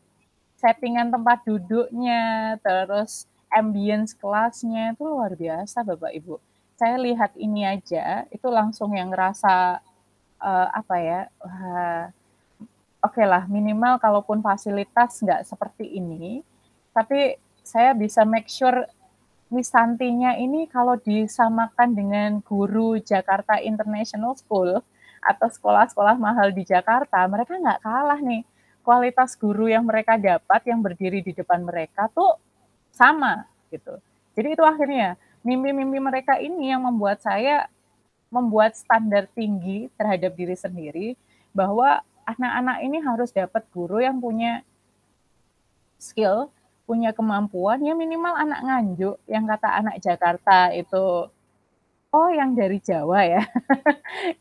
settingan tempat duduknya, terus ambience kelasnya itu luar biasa Bapak Ibu. Saya lihat ini aja, itu langsung yang ngerasa apa ya, oke lah minimal kalaupun fasilitas nggak seperti ini, tapi saya bisa make sure Miss Santinya ini kalau disamakan dengan guru Jakarta International School atau sekolah-sekolah mahal di Jakarta, mereka nggak kalah nih. Kualitas guru yang mereka dapat, yang berdiri di depan mereka tuh sama gitu. Jadi itu akhirnya mimpi-mimpi mereka ini yang membuat saya membuat standar tinggi terhadap diri sendiri bahwa anak-anak ini harus dapat guru yang punya skill, punya kemampuan, ya minimal anak Nganjuk, yang kata anak Jakarta itu, oh yang dari Jawa ya,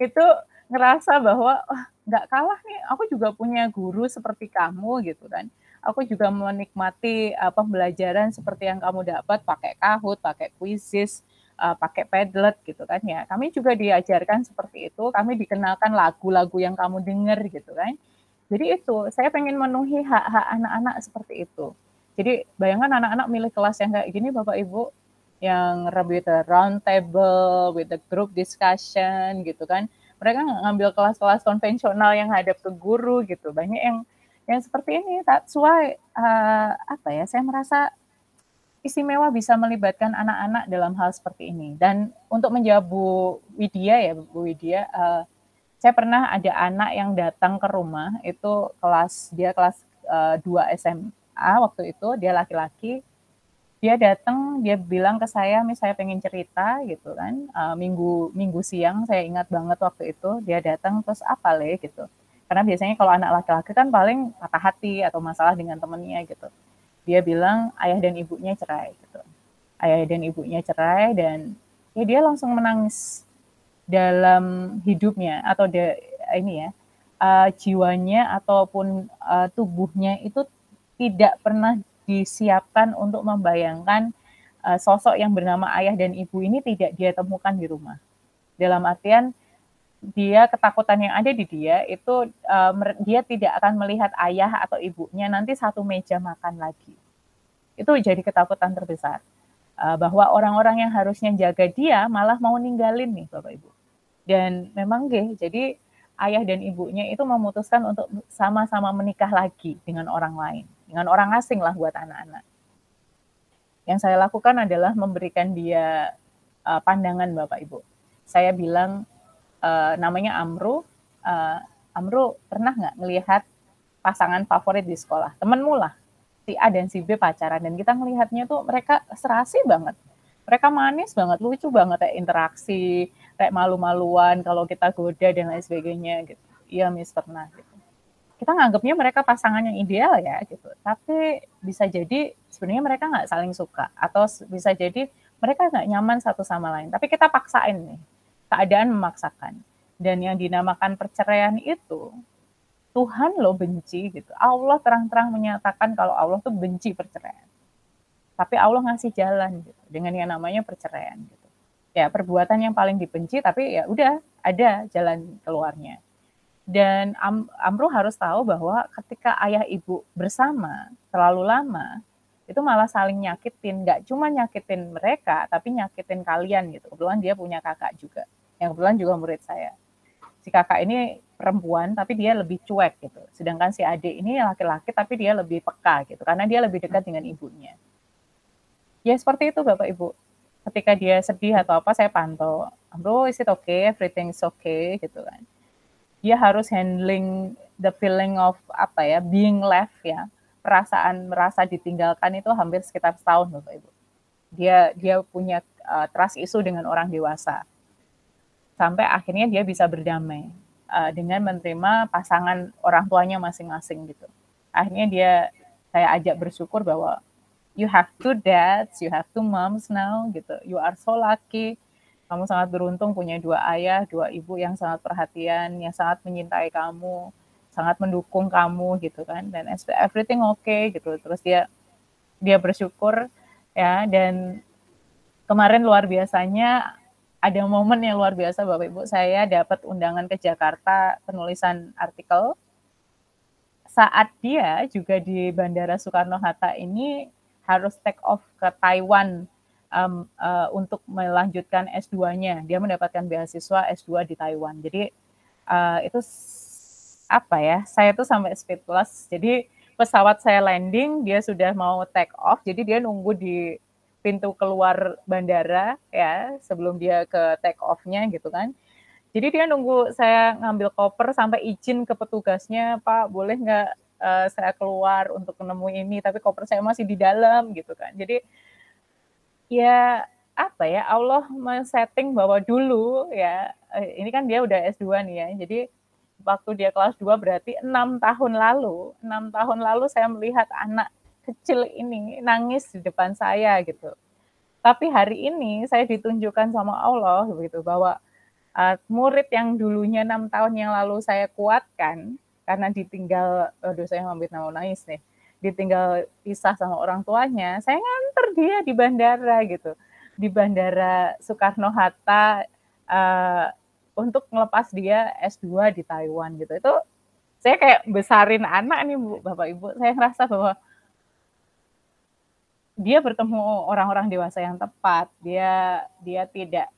itu ngerasa bahwa, wah nggak kalah nih, aku juga punya guru seperti kamu gitu kan. Aku juga menikmati pembelajaran seperti yang kamu dapat pakai Kahoot, pakai Quizizz, pakai Padlet gitu kan ya. Kami juga diajarkan seperti itu, kami dikenalkan lagu-lagu yang kamu dengar gitu kan. Jadi itu, saya pengen memenuhi hak-hak anak-anak seperti itu. Jadi bayangkan anak-anak milih kelas yang kayak gini Bapak Ibu, yang with the round table, with the group discussion gitu kan. Mereka nggak ngambil kelas-kelas konvensional yang hadap ke guru gitu. Banyak yang seperti ini. That's why apa ya? Saya merasa istimewa bisa melibatkan anak-anak dalam hal seperti ini. Dan untuk menjawab Bu Widya ya, Bu Widya, saya pernah ada anak yang datang ke rumah, itu kelas 2 SMA waktu itu, dia laki-laki. Dia datang, dia bilang ke saya, "Miss, saya pengen cerita," gitu kan. Minggu siang, saya ingat banget waktu itu, dia datang, terus, "Apa, Le?" gitu. Karena biasanya kalau anak laki-laki kan paling patah hati atau masalah dengan temennya gitu. Dia bilang ayah dan ibunya cerai gitu. Ayah dan ibunya cerai dan ya dia langsung menangis dalam hidupnya atau ini ya, jiwanya ataupun tubuhnya itu tidak pernah disiapkan untuk membayangkan sosok yang bernama ayah dan ibu ini tidak dia temukan di rumah. Dalam artian dia ketakutan yang ada di dia itu dia tidak akan melihat ayah atau ibunya nanti satu meja makan lagi. Itu jadi ketakutan terbesar. Bahwa orang-orang yang harusnya jaga dia malah mau ninggalin nih Bapak Ibu. Dan memang jadi ayah dan ibunya itu memutuskan untuk sama-sama menikah lagi dengan orang lain, dengan orang asing lah buat anak-anak. Yang saya lakukan adalah memberikan dia pandangan Bapak Ibu. Saya bilang namanya Amru, Amru pernah nggak melihat pasangan favorit di sekolah? Temenmu lah, si A dan si B pacaran dan kita melihatnya tuh mereka serasi banget. Mereka manis banget, lucu banget kayak interaksi, kayak malu-maluan kalau kita goda dan lain sebagainya gitu. Iya Miss pernah gitu. Kita nganggapnya mereka pasangan yang ideal ya gitu. Tapi bisa jadi sebenarnya mereka nggak saling suka atau bisa jadi mereka nggak nyaman satu sama lain. Tapi kita paksain nih, keadaan memaksakan. Dan yang dinamakan perceraian itu Tuhan lo benci gitu. Allah terang-terang menyatakan kalau Allah tuh benci perceraian. Tapi Allah ngasih jalan gitu dengan yang namanya perceraian gitu. Ya, perbuatan yang paling dibenci tapi ya udah ada jalan keluarnya. Dan Amru harus tahu bahwa ketika ayah ibu bersama terlalu lama, itu malah saling nyakitin, nggak cuma nyakitin mereka, tapi nyakitin kalian gitu. Kebetulan dia punya kakak juga, yang kebetulan juga murid saya. Si kakak ini perempuan, tapi dia lebih cuek gitu. Sedangkan si adik ini laki-laki, tapi dia lebih peka gitu, karena dia lebih dekat dengan ibunya. Ya seperti itu Bapak Ibu. Ketika dia sedih atau apa, saya pantau. Bro, is it okay? Everything is okay gitu kan. Dia harus handling the feeling of being left ya. Perasaan merasa ditinggalkan itu hampir sekitar setahun Bapak Ibu. Dia punya trust issue dengan orang dewasa. Sampai akhirnya dia bisa berdamai dengan menerima pasangan orang tuanya masing-masing gitu. Akhirnya saya ajak bersyukur bahwa you have two dads, you have two moms now gitu. You are so lucky. Kamu sangat beruntung punya dua ayah, dua ibu yang sangat perhatian, yang sangat menyintai kamu, sangat mendukung kamu gitu kan. Dan everything okay gitu. Terus dia bersyukur ya. Dan kemarin luar biasanya ada momen yang luar biasa Bapak Ibu. Saya dapat undangan ke Jakarta penulisan artikel. Saat dia juga di Bandara Soekarno-Hatta ini harus take off ke Taiwan untuk melanjutkan S2-nya. Dia mendapatkan beasiswa S2 di Taiwan. Jadi itu saya tuh sampai speechless. Jadi pesawat saya landing, dia sudah mau take off. Jadi dia nunggu di pintu keluar bandara ya sebelum dia ke take off-nya gitu kan. Jadi dia nunggu saya ngambil koper sampai izin ke petugasnya, Pak boleh nggak saya keluar untuk menemui ini, tapi koper saya masih di dalam gitu kan. Jadi ya Allah men-setting bahwa dulu ya, ini kan dia udah S2 nih ya, jadi waktu dia kelas 2 berarti 6 tahun lalu saya melihat anak kecil ini nangis di depan saya gitu. Tapi hari ini saya ditunjukkan sama Allah gitu bahwa murid yang dulunya 6 tahun yang lalu saya kuatkan karena ditinggal, saya mau nangis nih, ditinggal pisah sama orang tuanya, saya nganter dia di bandara gitu, di Bandara Soekarno-Hatta untuk ngelepas dia S2 di Taiwan gitu. Itu saya kayak besarin anak nih Bu, Bapak Ibu, saya ngerasa bahwa dia bertemu orang-orang dewasa yang tepat, dia tidak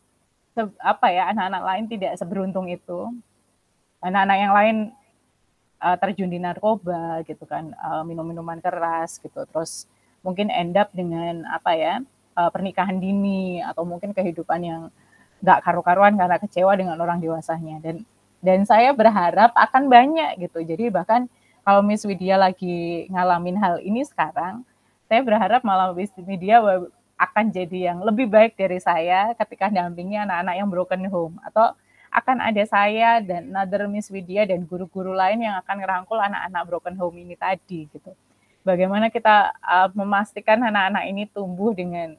anak-anak lain tidak seberuntung itu. Anak-anak yang lain terjun di narkoba gitu kan, minum minuman keras gitu, terus mungkin end up dengan pernikahan dini atau mungkin kehidupan yang nggak karu-karuan karena kecewa dengan orang dewasanya. Dan Dan saya berharap akan banyak gitu. Jadi bahkan kalau Miss Widya lagi ngalamin hal ini sekarang, saya berharap malah Miss Widya akan jadi yang lebih baik dari saya ketika dampingi anak-anak yang broken home, atau akan ada saya dan another Miss Widya dan guru-guru lain yang akan ngerangkul anak-anak broken home ini tadi gitu. Bagaimana kita memastikan anak-anak ini tumbuh dengan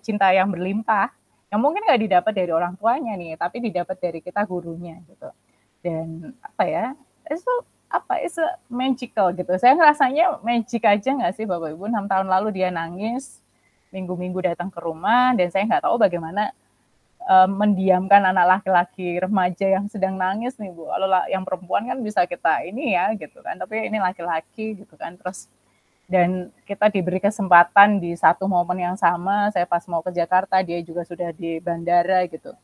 cinta yang berlimpah, yang mungkin nggak didapat dari orang tuanya nih, tapi didapat dari kita gurunya gitu. Dan itu magical gitu. Saya ngerasanya magic aja nggak sih Bapak Ibu, 6 tahun lalu dia nangis, minggu-minggu datang ke rumah, dan saya nggak tahu bagaimana mendiamkan anak laki-laki remaja yang sedang nangis nih Bu. Kalau yang perempuan kan bisa kita ini ya gitu kan, tapi ini laki-laki gitu kan. Terus dan kita diberi kesempatan di satu momen yang sama, saya pas mau ke Jakarta, dia juga sudah di bandara gitu,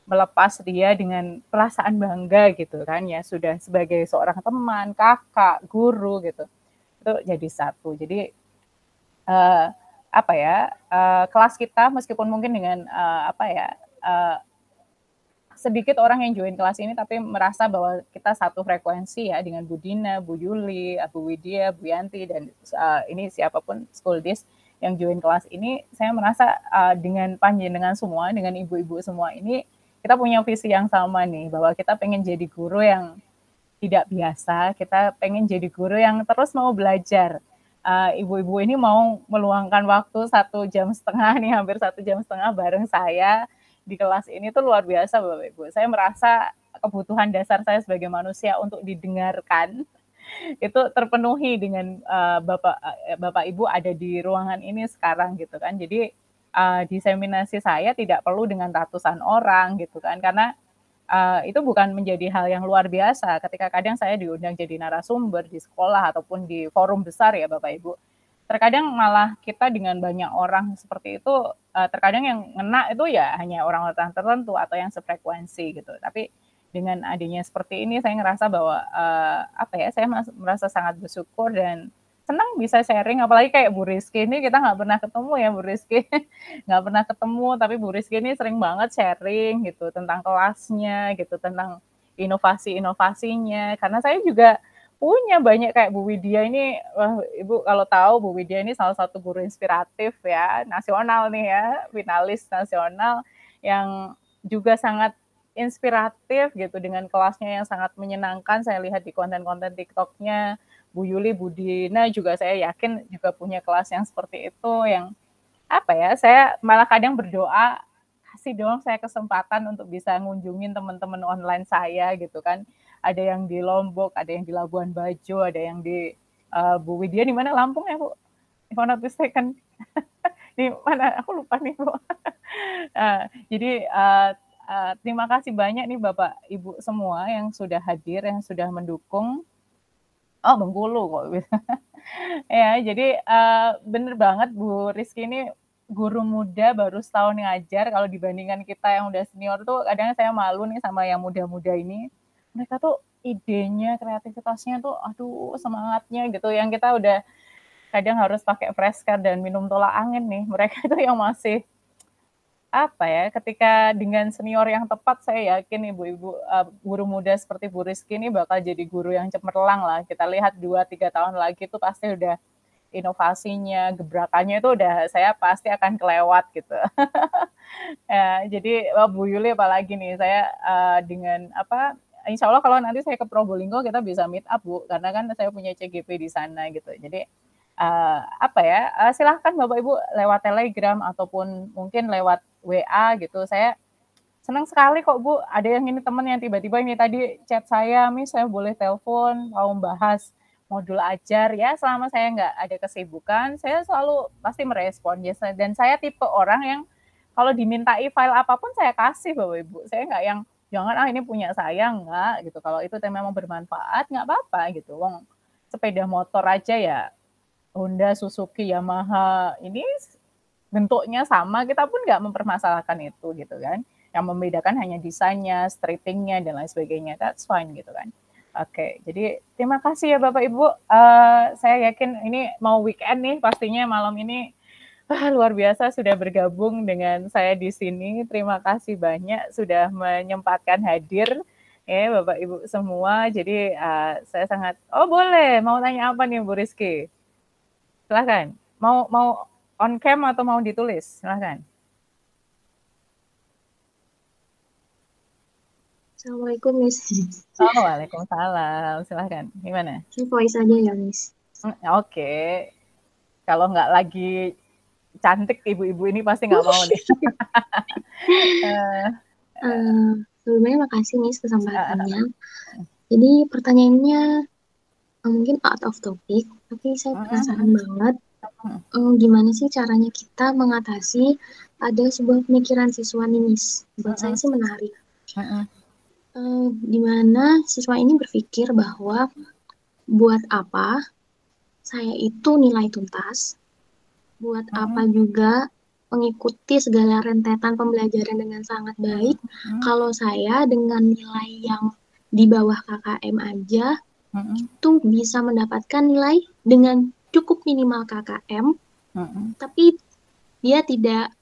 melepas dia dengan perasaan bangga gitu kan ya, sudah sebagai seorang teman, kakak, guru gitu, itu jadi satu. Jadi kelas kita meskipun mungkin dengan sedikit orang yang join kelas ini, tapi merasa bahwa kita satu frekuensi ya dengan Bu Dina, Bu Yuli, Bu Widya, Bu Yanti, dan ini siapapun school-disk yang join kelas ini, saya merasa dengan panjenengan semua, dengan ibu-ibu semua ini, kita punya visi yang sama nih, bahwa kita pengen jadi guru yang tidak biasa, kita pengen jadi guru yang terus mau belajar. Ibu-ibu ini mau meluangkan waktu 1,5 jam nih, hampir 1,5 jam bareng saya di kelas ini tuh luar biasa Bapak Ibu. Saya merasa kebutuhan dasar saya sebagai manusia untuk didengarkan itu terpenuhi dengan Bapak Ibu ada di ruangan ini sekarang gitu kan. Jadi diseminasi saya tidak perlu dengan ratusan orang gitu kan, karena itu bukan menjadi hal yang luar biasa ketika kadang saya diundang jadi narasumber di sekolah ataupun di forum besar ya Bapak Ibu. Terkadang malah kita dengan banyak orang seperti itu, terkadang yang ngena itu ya hanya orang-orang tertentu atau yang sefrekuensi gitu. Tapi dengan adanya seperti ini saya ngerasa bahwa saya merasa sangat bersyukur dan senang bisa sharing, apalagi kayak Bu Rizky ini kita nggak pernah ketemu ya Bu Rizky, nggak pernah ketemu, tapi Bu Rizky ini sering banget sharing gitu tentang kelasnya gitu, tentang inovasi-inovasinya, karena saya juga punya banyak kayak Bu Widya ini, wah Ibu kalau tahu Bu Widya ini salah satu guru inspiratif ya, nasional nih ya, finalis nasional yang juga sangat inspiratif gitu dengan kelasnya yang sangat menyenangkan. Saya lihat di konten-konten TikTok-nya Bu Yuli, Bu Dina juga saya yakin juga punya kelas yang seperti itu, yang saya malah kadang berdoa kasih dong saya kesempatan untuk bisa ngunjungin teman-teman online saya gitu kan. Ada yang di Lombok, ada yang di Labuan Bajo, ada yang di Bu Widya di mana Lampung ya Bu? If I'm not mistaken. Di mana? Aku lupa nih Bu. Jadi terima kasih banyak nih Bapak Ibu semua yang sudah hadir, yang sudah mendukung. Oh Bengkulu kok. Ya jadi bener banget Bu Rizky ini guru muda baru setahun ngajar, kalau dibandingkan kita yang udah senior tuh kadang saya malu nih sama yang muda-muda ini. Mereka tuh idenya, kreativitasnya tuh aduh semangatnya gitu, yang kita udah kadang harus pakai fresh card dan minum tolak angin nih, mereka itu yang masih ketika dengan senior yang tepat saya yakin ibu-ibu guru muda seperti Bu Rizky ini bakal jadi guru yang cemerlang lah. Kita lihat 2-3 tahun lagi tuh pasti udah inovasinya, gebrakannya itu udah saya pasti akan kelewat gitu. Ya, jadi Bu Yuli apalagi nih, saya dengan insya Allah kalau nanti saya ke Probolinggo kita bisa meet up Bu, karena kan saya punya CGP di sana gitu. Jadi silahkan Bapak Ibu lewat Telegram ataupun mungkin lewat WA gitu. Saya senang sekali kok Bu, ada yang ini teman yang tiba-tiba ini tadi chat saya, Miss saya boleh telepon, mau bahas modul ajar ya, selama saya nggak ada kesibukan, saya selalu pasti merespon. Dan saya tipe orang yang kalau dimintai file apapun saya kasih Bapak Ibu. Saya nggak yang jangan ini punya saya, nggak gitu. Kalau itu memang bermanfaat nggak apa-apa gitu. Wong sepeda motor aja ya Honda, Suzuki, Yamaha ini bentuknya sama, kita pun nggak mempermasalahkan itu gitu kan. Yang membedakan hanya desainnya, strippingnya dan lain sebagainya. That's fine gitu kan. Oke, jadi terima kasih ya Bapak Ibu. Saya yakin ini mau weekend nih, pastinya malam ini luar biasa sudah bergabung dengan saya di sini. Terima kasih banyak sudah menyempatkan hadir Bapak Ibu semua. Jadi saya sangat, boleh, mau tanya apa nih Bu Rizky? Silahkan. Mau on cam atau mau ditulis? Silahkan. Assalamualaikum, Miss. Waalaikumsalam. Silahkan. Gimana? Saya voice aja ya, Miss. Oke. Kalau nggak lagi cantik ibu-ibu ini pasti nggak mau nih. Sebelumnya makasih, Miss, kesempatannya. Jadi pertanyaannya mungkin out of topic, tapi saya penasaran banget gimana sih caranya kita mengatasi ada sebuah pemikiran siswa nih, Miss. Buat saya sih menarik. Di mana siswa ini berpikir bahwa buat apa saya itu nilai tuntas, buat apa juga mengikuti segala rentetan pembelajaran dengan sangat baik, kalau saya dengan nilai yang di bawah KKM aja, itu bisa mendapatkan nilai dengan cukup minimal KKM, tapi dia tidak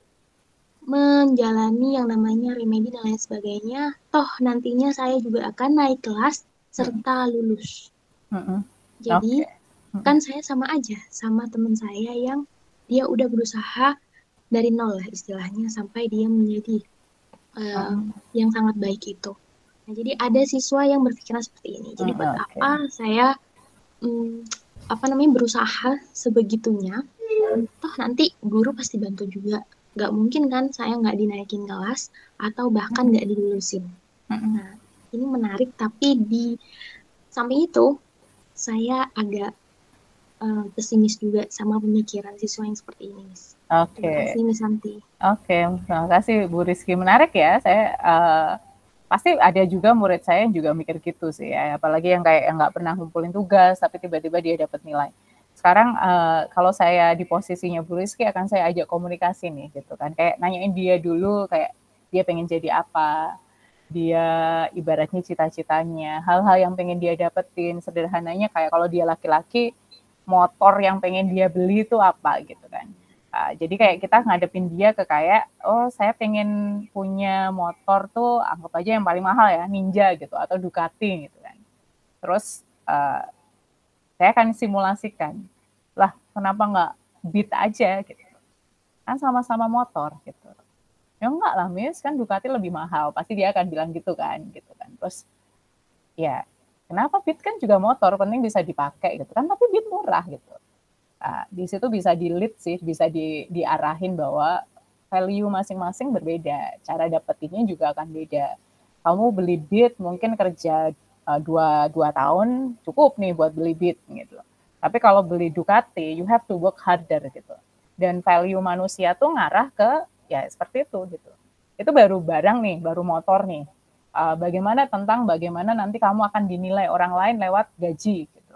menjalani yang namanya remedi dan lain sebagainya, toh nantinya saya juga akan naik kelas serta lulus. Jadi kan saya sama aja sama teman saya yang dia udah berusaha dari nol lah istilahnya sampai dia menjadi yang sangat baik itu. Nah, jadi ada siswa yang berpikiran seperti ini. Jadi buat apa saya berusaha sebegitunya? Toh nanti guru pasti bantu juga. Gak mungkin kan saya nggak dinaikin kelas atau bahkan nggak dilulusin. Nah, ini menarik, tapi di samping itu saya agak pesimis juga sama pemikiran siswa yang seperti ini, Miss. Terima kasih, Miss Santi. Terima kasih Bu Rizky. Menarik ya, saya pasti ada juga murid saya yang juga mikir gitu sih ya, apalagi yang kayak yang nggak pernah ngumpulin tugas tapi tiba-tiba dia dapat nilai. Sekarang kalau saya di posisinya Bu Rizky akan saya ajak komunikasi nih gitu kan, kayak nanyain dia dulu kayak dia pengen jadi apa, dia ibaratnya cita-citanya, hal-hal yang pengen dia dapetin, sederhananya kayak kalau dia laki-laki motor yang pengen dia beli itu apa gitu kan. Jadi kayak kita ngadepin dia ke kayak, saya pengen punya motor tuh anggap aja yang paling mahal ya, Ninja gitu atau Ducati gitu kan. Terus saya akan simulasikan, lah kenapa nggak Beat aja gitu, kan sama-sama motor gitu. Ya enggak lah Miss, kan Ducati lebih mahal, pasti dia akan bilang gitu kan. Terus ya kenapa Beat kan juga motor, penting bisa dipakai gitu kan, tapi Beat murah gitu. Di situ bisa di-lead sih, bisa diarahin bahwa value masing-masing berbeda, cara dapetinnya juga akan beda. Kamu beli Beat mungkin kerja 2 tahun cukup nih buat beli Beat gitu. Tapi kalau beli Ducati, you have to work harder gitu. Dan value manusia tuh ngarah ke ya seperti itu gitu. Itu baru barang nih, baru motor nih. Bagaimana nanti kamu akan dinilai orang lain lewat gaji gitu.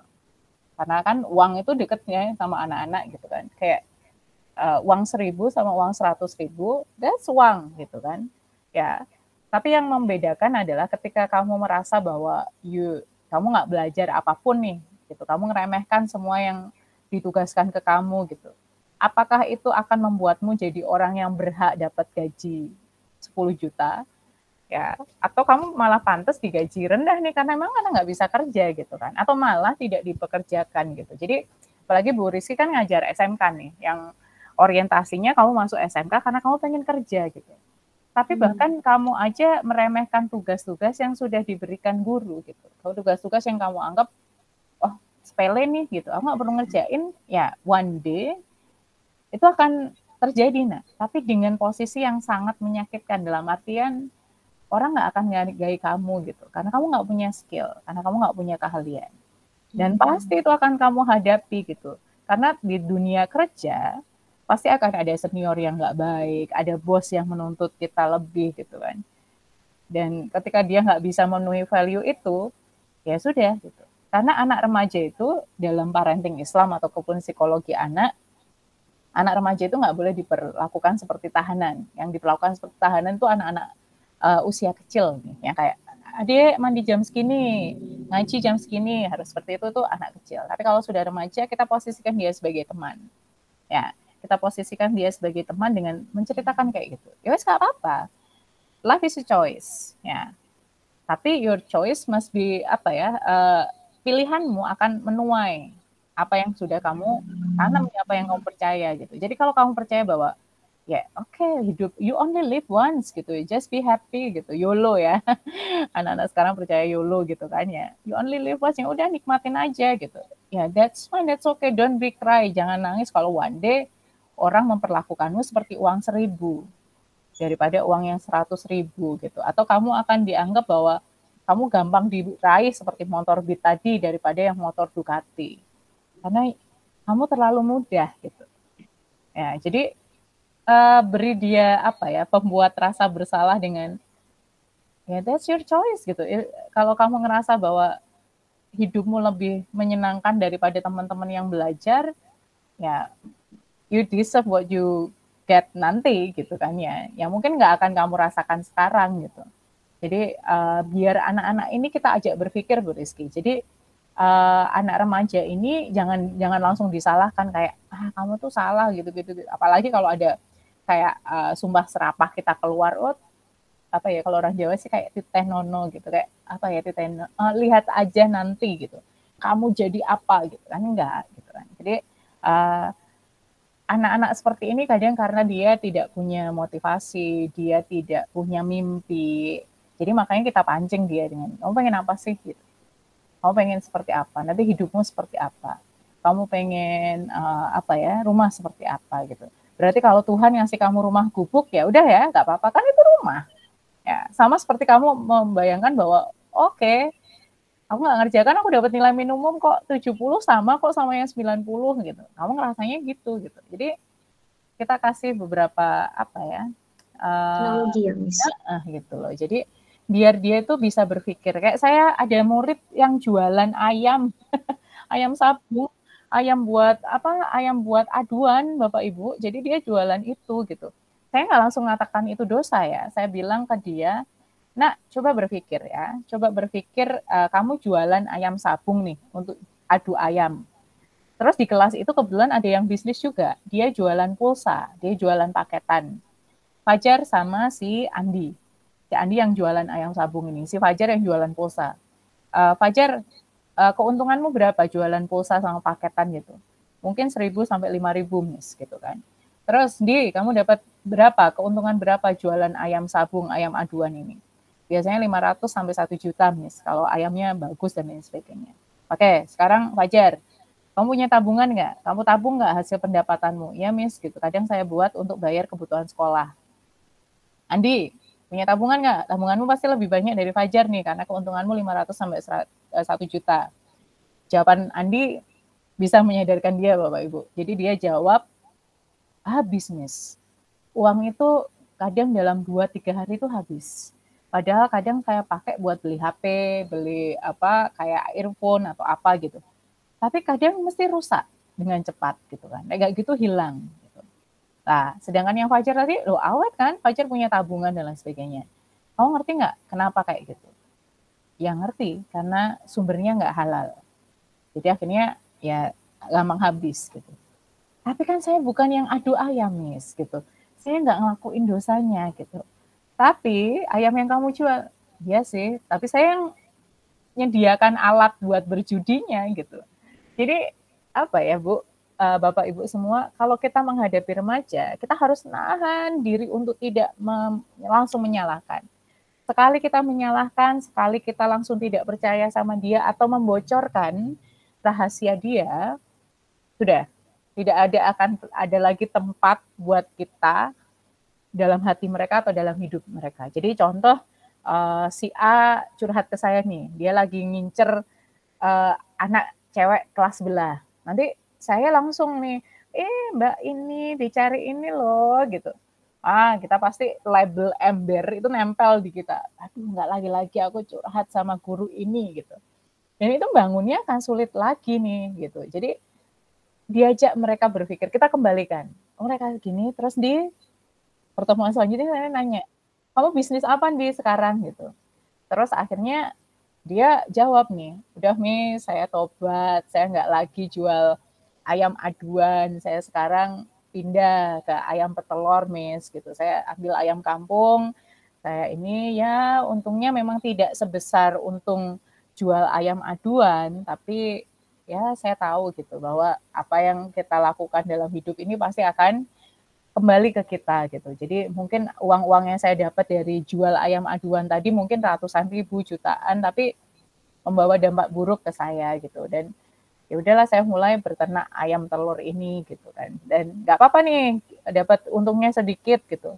Karena kan uang itu deketnya sama anak-anak gitu kan. Kayak uang 1.000 sama uang 100.000, that's uang gitu kan. Ya, tapi yang membedakan adalah ketika kamu merasa bahwa kamu nggak belajar apapun nih, gitu. Kamu ngeremehkan semua yang ditugaskan ke kamu gitu. Apakah itu akan membuatmu jadi orang yang berhak dapat gaji 10 juta? Ya, atau kamu malah pantas digaji rendah nih karena memang Anda nggak bisa kerja gitu kan, atau malah tidak dipekerjakan gitu. Jadi apalagi Bu Rizky kan ngajar SMK nih, yang orientasinya kamu masuk SMK karena kamu pengen kerja gitu. Tapi bahkan kamu aja meremehkan tugas-tugas yang sudah diberikan guru gitu. Kalau tugas-tugas yang kamu anggap, sepele nih gitu, aku nggak perlu ngerjain, ya one day itu akan terjadi. Nah, tapi dengan posisi yang sangat menyakitkan dalam artian orang nggak akan menghargai kamu gitu, karena kamu nggak punya skill, karena kamu nggak punya keahlian. Dan pasti itu akan kamu hadapi gitu. Karena di dunia kerja, pasti akan ada senior yang nggak baik, ada bos yang menuntut kita lebih gitu kan. Dan ketika dia nggak bisa memenuhi value itu, ya sudah gitu. Karena anak remaja itu dalam parenting Islam ataupun psikologi anak remaja itu nggak boleh diperlakukan seperti tahanan. Yang diperlakukan seperti tahanan itu anak-anak usia kecil nih, ya kayak adik mandi jam segini, ngaji jam segini, harus seperti itu tuh anak kecil. Tapi kalau sudah remaja, kita posisikan dia sebagai teman. Ya, kita posisikan dia sebagai teman dengan menceritakan kayak gitu. Ya wes gak apa-apa. Life is a choice. Ya. Tapi your choice must be pilihanmu akan menuai apa yang sudah kamu tanam, apa yang kamu percaya gitu. Jadi kalau kamu percaya bahwa ya oke, hidup you only live once gitu, just be happy gitu, YOLO ya. Anak-anak sekarang percaya YOLO gitu kan ya. You only live once, ya udah nikmatin aja gitu. Ya that's fine, that's okay, don't be cry, jangan nangis kalau one day orang memperlakukanmu seperti uang 1.000 daripada uang yang 100.000 gitu. Atau kamu akan dianggap bahwa kamu gampang diraih seperti motor Beat tadi daripada yang motor Ducati. Karena kamu terlalu mudah gitu. Ya, jadi beri dia pembuat rasa bersalah dengan ya that's your choice gitu. Kalau kamu ngerasa bahwa hidupmu lebih menyenangkan daripada teman-teman yang belajar, ya you deserve what you get nanti gitu kan ya. Yang mungkin nggak akan kamu rasakan sekarang gitu. Jadi biar anak-anak ini kita ajak berpikir, Bu Rizky. Jadi anak remaja ini jangan langsung disalahkan kayak kamu tuh salah gitu. Apalagi kalau ada kayak sumpah serapah kita keluar, kalau orang Jawa sih kayak titeh nono gitu, kayak titeh nono, lihat aja nanti gitu. Kamu jadi apa gitu kan, enggak gitu kan. Jadi anak-anak seperti ini kadang karena dia tidak punya motivasi, dia tidak punya mimpi. Jadi makanya kita pancing dia dengan, kamu pengen apa sih gitu. Kamu pengen seperti apa? Nanti hidupmu seperti apa? Kamu pengen rumah seperti apa gitu. Berarti kalau Tuhan ngasih kamu rumah gubuk, ya udah ya, nggak apa-apa kan itu rumah. Ya, sama seperti kamu membayangkan bahwa oke, aku nggak ngerjakan, aku dapat nilai minimum kok 70 sama yang 90 gitu. Kamu ngerasanya gitu. Jadi kita kasih beberapa Analogi ya, Miss. gitu loh. Jadi biar dia itu bisa berpikir. Kayak saya ada murid yang jualan ayam, ayam sabung, ayam buat aduan Bapak Ibu. Jadi dia jualan itu gitu. Saya nggak langsung mengatakan itu dosa ya. Saya bilang ke dia, nah coba berpikir ya. Coba berpikir kamu jualan ayam sabung nih untuk adu ayam. Terus di kelas itu kebetulan ada yang bisnis juga. Dia jualan pulsa, dia jualan paketan. Fajar sama si Andi. Si Andi yang jualan ayam sabung ini. Si Fajar yang jualan pulsa. Fajar, keuntunganmu berapa jualan pulsa sama paketan gitu? Mungkin 1.000 sampai 5.000 Miss gitu kan. Terus Di, kamu dapat berapa? Keuntungan berapa jualan ayam sabung, ayam aduan ini? Biasanya 500 sampai 1 juta Miss. Kalau ayamnya bagus dan lain sebagainya. Oke, sekarang Fajar. Kamu punya tabungan nggak? Kamu tabung nggak hasil pendapatanmu? Ya Miss, gitu. Kadang saya buat untuk bayar kebutuhan sekolah. Andi, punya tabungan nggak? Tabunganmu pasti lebih banyak dari Fajar nih, karena keuntunganmu 500 sampai 1 juta. Jawaban Andi bisa menyadarkan dia, Bapak Ibu. Jadi dia jawab, bisnis. Uang itu kadang dalam 2-3 hari itu habis. Padahal kadang saya pakai buat beli HP, beli kayak earphone atau apa gitu. Tapi kadang mesti rusak dengan cepat gitu kan. Kayak gitu hilang. Gitu. Nah, sedangkan yang Fajar tadi, awet kan, Fajar punya tabungan dan lain sebagainya. Kamu ngerti nggak kenapa kayak gitu? Ya ngerti, karena sumbernya nggak halal. Jadi akhirnya ya gampang habis gitu. Tapi kan saya bukan yang adu ayam, Miss, gitu. Saya nggak ngelakuin dosanya gitu. Tapi ayam yang kamu jual, iya sih, tapi saya yang menyediakan alat buat berjudinya gitu. Jadi Bu, Bapak Ibu semua, kalau kita menghadapi remaja, kita harus nahan diri untuk tidak langsung menyalahkan. Sekali kita menyalahkan, sekali kita langsung tidak percaya sama dia atau membocorkan rahasia dia, sudah tidak akan ada lagi tempat buat kita dalam hati mereka atau dalam hidup mereka. Jadi contoh si A curhat ke saya nih, dia lagi ngincer anak cewek kelas sebelah. Nanti saya langsung nih, Mbak ini dicari ini loh gitu. Kita pasti label ember itu nempel di kita. Aduh, nggak lagi-lagi aku curhat sama guru ini gitu. Dan itu bangunnya akan sulit lagi nih gitu. Jadi diajak mereka berpikir, kita kembalikan. Mereka gini, terus di pertemuan selanjutnya saya nanya, kamu bisnis apa di sekarang gitu. Terus akhirnya dia jawab nih, udah Miss, saya tobat, saya nggak lagi jual ayam aduan, saya sekarang pindah ke ayam petelur Miss gitu. Saya ambil ayam kampung, Saya ini ya untungnya memang tidak sebesar untung jual ayam aduan, tapi ya saya tahu gitu bahwa apa yang kita lakukan dalam hidup ini pasti akan kembali ke kita gitu. Jadi mungkin uang-uang yang saya dapat dari jual ayam aduan tadi mungkin ratusan ribu, jutaan, tapi membawa dampak buruk ke saya gitu. Dan ya udahlah saya mulai berternak ayam telur ini gitu kan. Dan nggak apa-apa nih dapat untungnya sedikit gitu,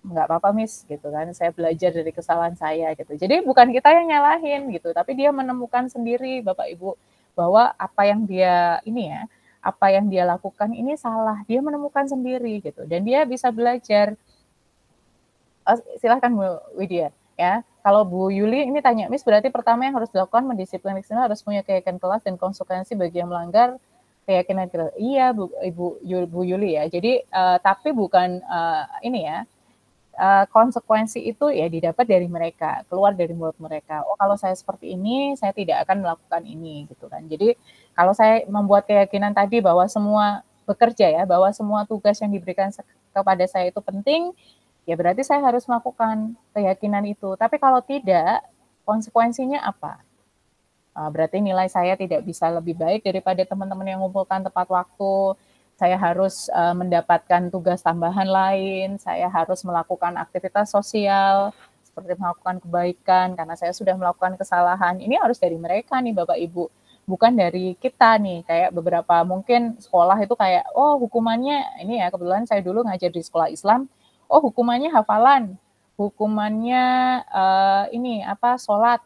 nggak apa-apa Miss gitu kan, saya belajar dari kesalahan saya gitu. Jadi bukan kita yang nyalahin gitu, tapi dia menemukan sendiri Bapak Ibu bahwa apa yang dia ini ya, apa yang dia lakukan ini salah, dia menemukan sendiri gitu dan dia bisa belajar. Silahkan Bu Widya ya. Kalau Bu Yuli ini tanya, Miss berarti pertama yang harus dilakukan mendisiplin siswa harus punya keyakinan kelas dan konsekuensi bagi yang melanggar keyakinan kelas. Iya Bu Yuli ya. Jadi tapi bukan ini ya, konsekuensi itu ya didapat dari mereka, keluar dari mulut mereka. Oh, kalau saya seperti ini, saya tidak akan melakukan ini, gitu kan. Jadi, kalau saya membuat keyakinan tadi bahwa semua bekerja ya, bahwa semua tugas yang diberikan kepada saya itu penting, ya berarti saya harus melakukan keyakinan itu. Tapi kalau tidak, konsekuensinya apa? Berarti nilai saya tidak bisa lebih baik daripada teman-teman yang mengumpulkan tepat waktu, saya harus mendapatkan tugas tambahan lain, saya harus melakukan aktivitas sosial, seperti melakukan kebaikan, karena saya sudah melakukan kesalahan. Ini harus dari mereka nih Bapak Ibu, bukan dari kita nih, kayak beberapa mungkin sekolah itu kayak, oh hukumannya, ini ya kebetulan saya dulu ngajar di sekolah Islam, oh hukumannya hafalan, hukumannya ini apa sholat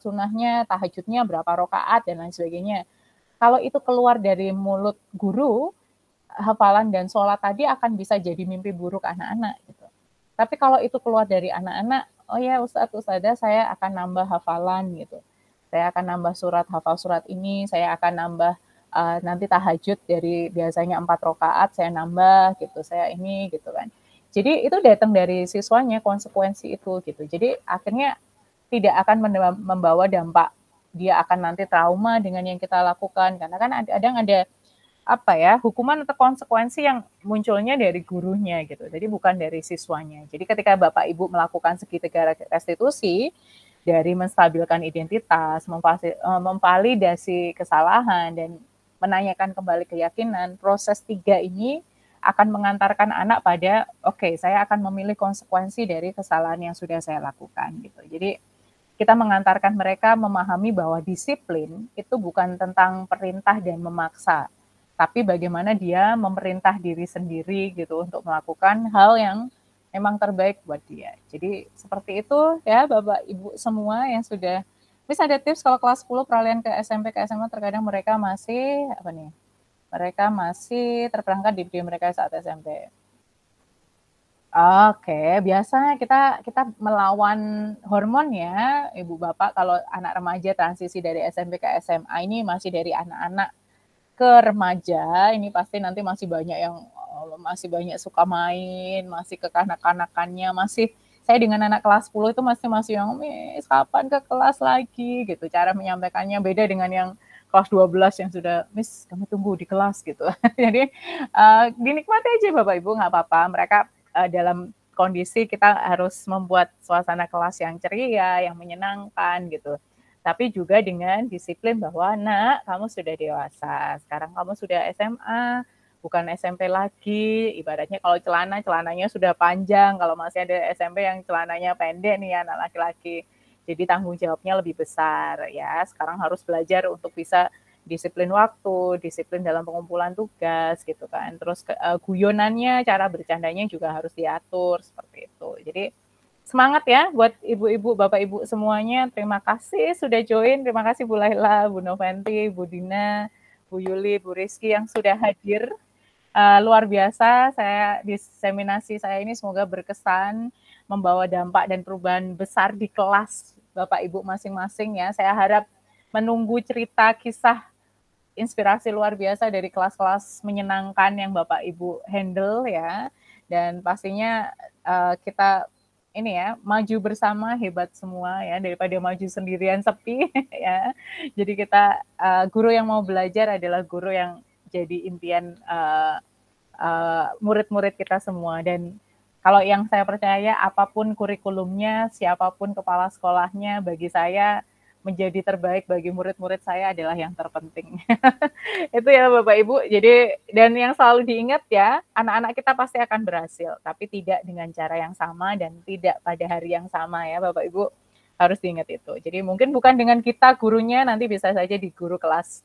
sunnahnya, tahajudnya berapa rakaat dan lain sebagainya. Kalau itu keluar dari mulut guru, hafalan dan sholat tadi akan bisa jadi mimpi buruk anak-anak gitu. Tapi kalau itu keluar dari anak-anak, oh ya Ustadz, Ustadzah saya akan nambah hafalan gitu. Saya akan nambah surat, hafal surat ini, saya akan nambah nanti tahajud dari biasanya 4 rakaat, saya nambah gitu, saya ini gitu kan. Jadi itu datang dari siswanya konsekuensi itu gitu. Jadi akhirnya tidak akan membawa dampak dia akan nanti trauma dengan yang kita lakukan karena kan ada apa ya hukuman atau konsekuensi yang munculnya dari gurunya gitu jadi bukan dari siswanya. Jadi ketika Bapak Ibu melakukan segitiga restitusi dari menstabilkan identitas, memvalidasi kesalahan dan menanyakan kembali keyakinan, proses 3 ini akan mengantarkan anak pada oke, saya akan memilih konsekuensi dari kesalahan yang sudah saya lakukan gitu. Jadi kita mengantarkan mereka memahami bahwa disiplin itu bukan tentang perintah dan memaksa, tapi bagaimana dia memerintah diri sendiri gitu untuk melakukan hal yang memang terbaik buat dia. Jadi seperti itu ya Bapak Ibu semua yang sudah bisa ada tips kalau kelas 10 peralihan ke SMP ke SMA terkadang mereka masih apa nih? Mereka masih terperangkap di diri mereka saat SMP. Oke, biasanya kita melawan hormon ya, Ibu Bapak, kalau anak remaja transisi dari SMP ke SMA ini masih dari anak-anak ke remaja, ini pasti nanti masih banyak yang masih banyak suka main, masih kekanak-kanakannya, masih saya dengan anak kelas 10 itu masih yang, "Miss, kapan ke kelas lagi?" gitu. Cara menyampaikannya beda dengan yang kelas 12 yang sudah, "Miss, kami tunggu di kelas," gitu. Jadi, dinikmati aja Bapak Ibu, nggak apa-apa. Mereka dalam kondisi kita harus membuat suasana kelas yang ceria, yang menyenangkan gitu. Tapi juga dengan disiplin bahwa, "Nak, kamu sudah dewasa, sekarang kamu sudah SMA, bukan SMP lagi." Ibaratnya kalau celananya sudah panjang, kalau masih ada SMP yang celananya pendek nih anak laki-laki. Jadi tanggung jawabnya lebih besar ya. Sekarang harus belajar untuk bisa disiplin waktu, disiplin dalam pengumpulan tugas gitu kan. Terus guyonannya, cara bercandanya juga harus diatur seperti itu. Jadi semangat ya buat ibu-ibu, bapak ibu semuanya. Terima kasih sudah join. Terima kasih Bu Laila, Bu Noventi, Bu Dina, Bu Yuli, Bu Rizky yang sudah hadir. Luar biasa, saya diseminasi saya ini semoga berkesan, membawa dampak dan perubahan besar di kelas Bapak Ibu masing-masing ya. Saya harap menunggu cerita kisah inspirasi luar biasa dari kelas-kelas menyenangkan yang Bapak Ibu handle ya. Dan pastinya kita ini ya maju bersama hebat semua ya daripada maju sendirian sepi ya. Jadi kita guru yang mau belajar adalah guru yang jadi impian murid-murid kita semua dan kalau yang saya percaya apapun kurikulumnya, siapapun kepala sekolahnya, bagi saya menjadi terbaik bagi murid-murid saya adalah yang terpenting. Itu ya Bapak Ibu. Jadi dan yang selalu diingat ya, anak-anak kita pasti akan berhasil, tapi tidak dengan cara yang sama dan tidak pada hari yang sama ya Bapak Ibu. Harus diingat itu. Jadi mungkin bukan dengan kita gurunya, nanti bisa saja di guru kelas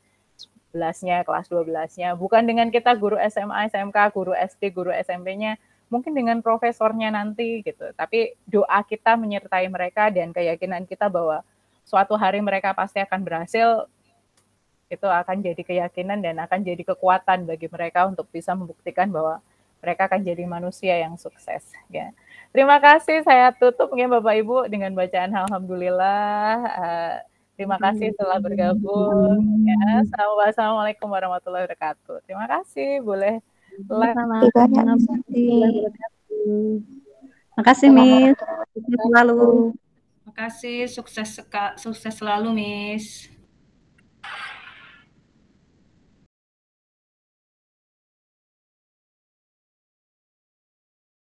11-nya, kelas 12-nya, bukan dengan kita guru SMA, SMK, guru SD, guru SMP-nya, mungkin dengan profesornya nanti gitu. Tapi doa kita menyertai mereka dan keyakinan kita bahwa suatu hari mereka pasti akan berhasil, itu akan jadi keyakinan dan akan jadi kekuatan bagi mereka untuk bisa membuktikan bahwa mereka akan jadi manusia yang sukses. Ya. Terima kasih, saya tutup ya Bapak Ibu dengan bacaan Alhamdulillah. Terima kasih telah bergabung. Ya. Assalamualaikum warahmatullahi wabarakatuh. Terima kasih, boleh. Terima kasih, Miss. Sukses selalu. Terima kasih, sukses selalu, Miss.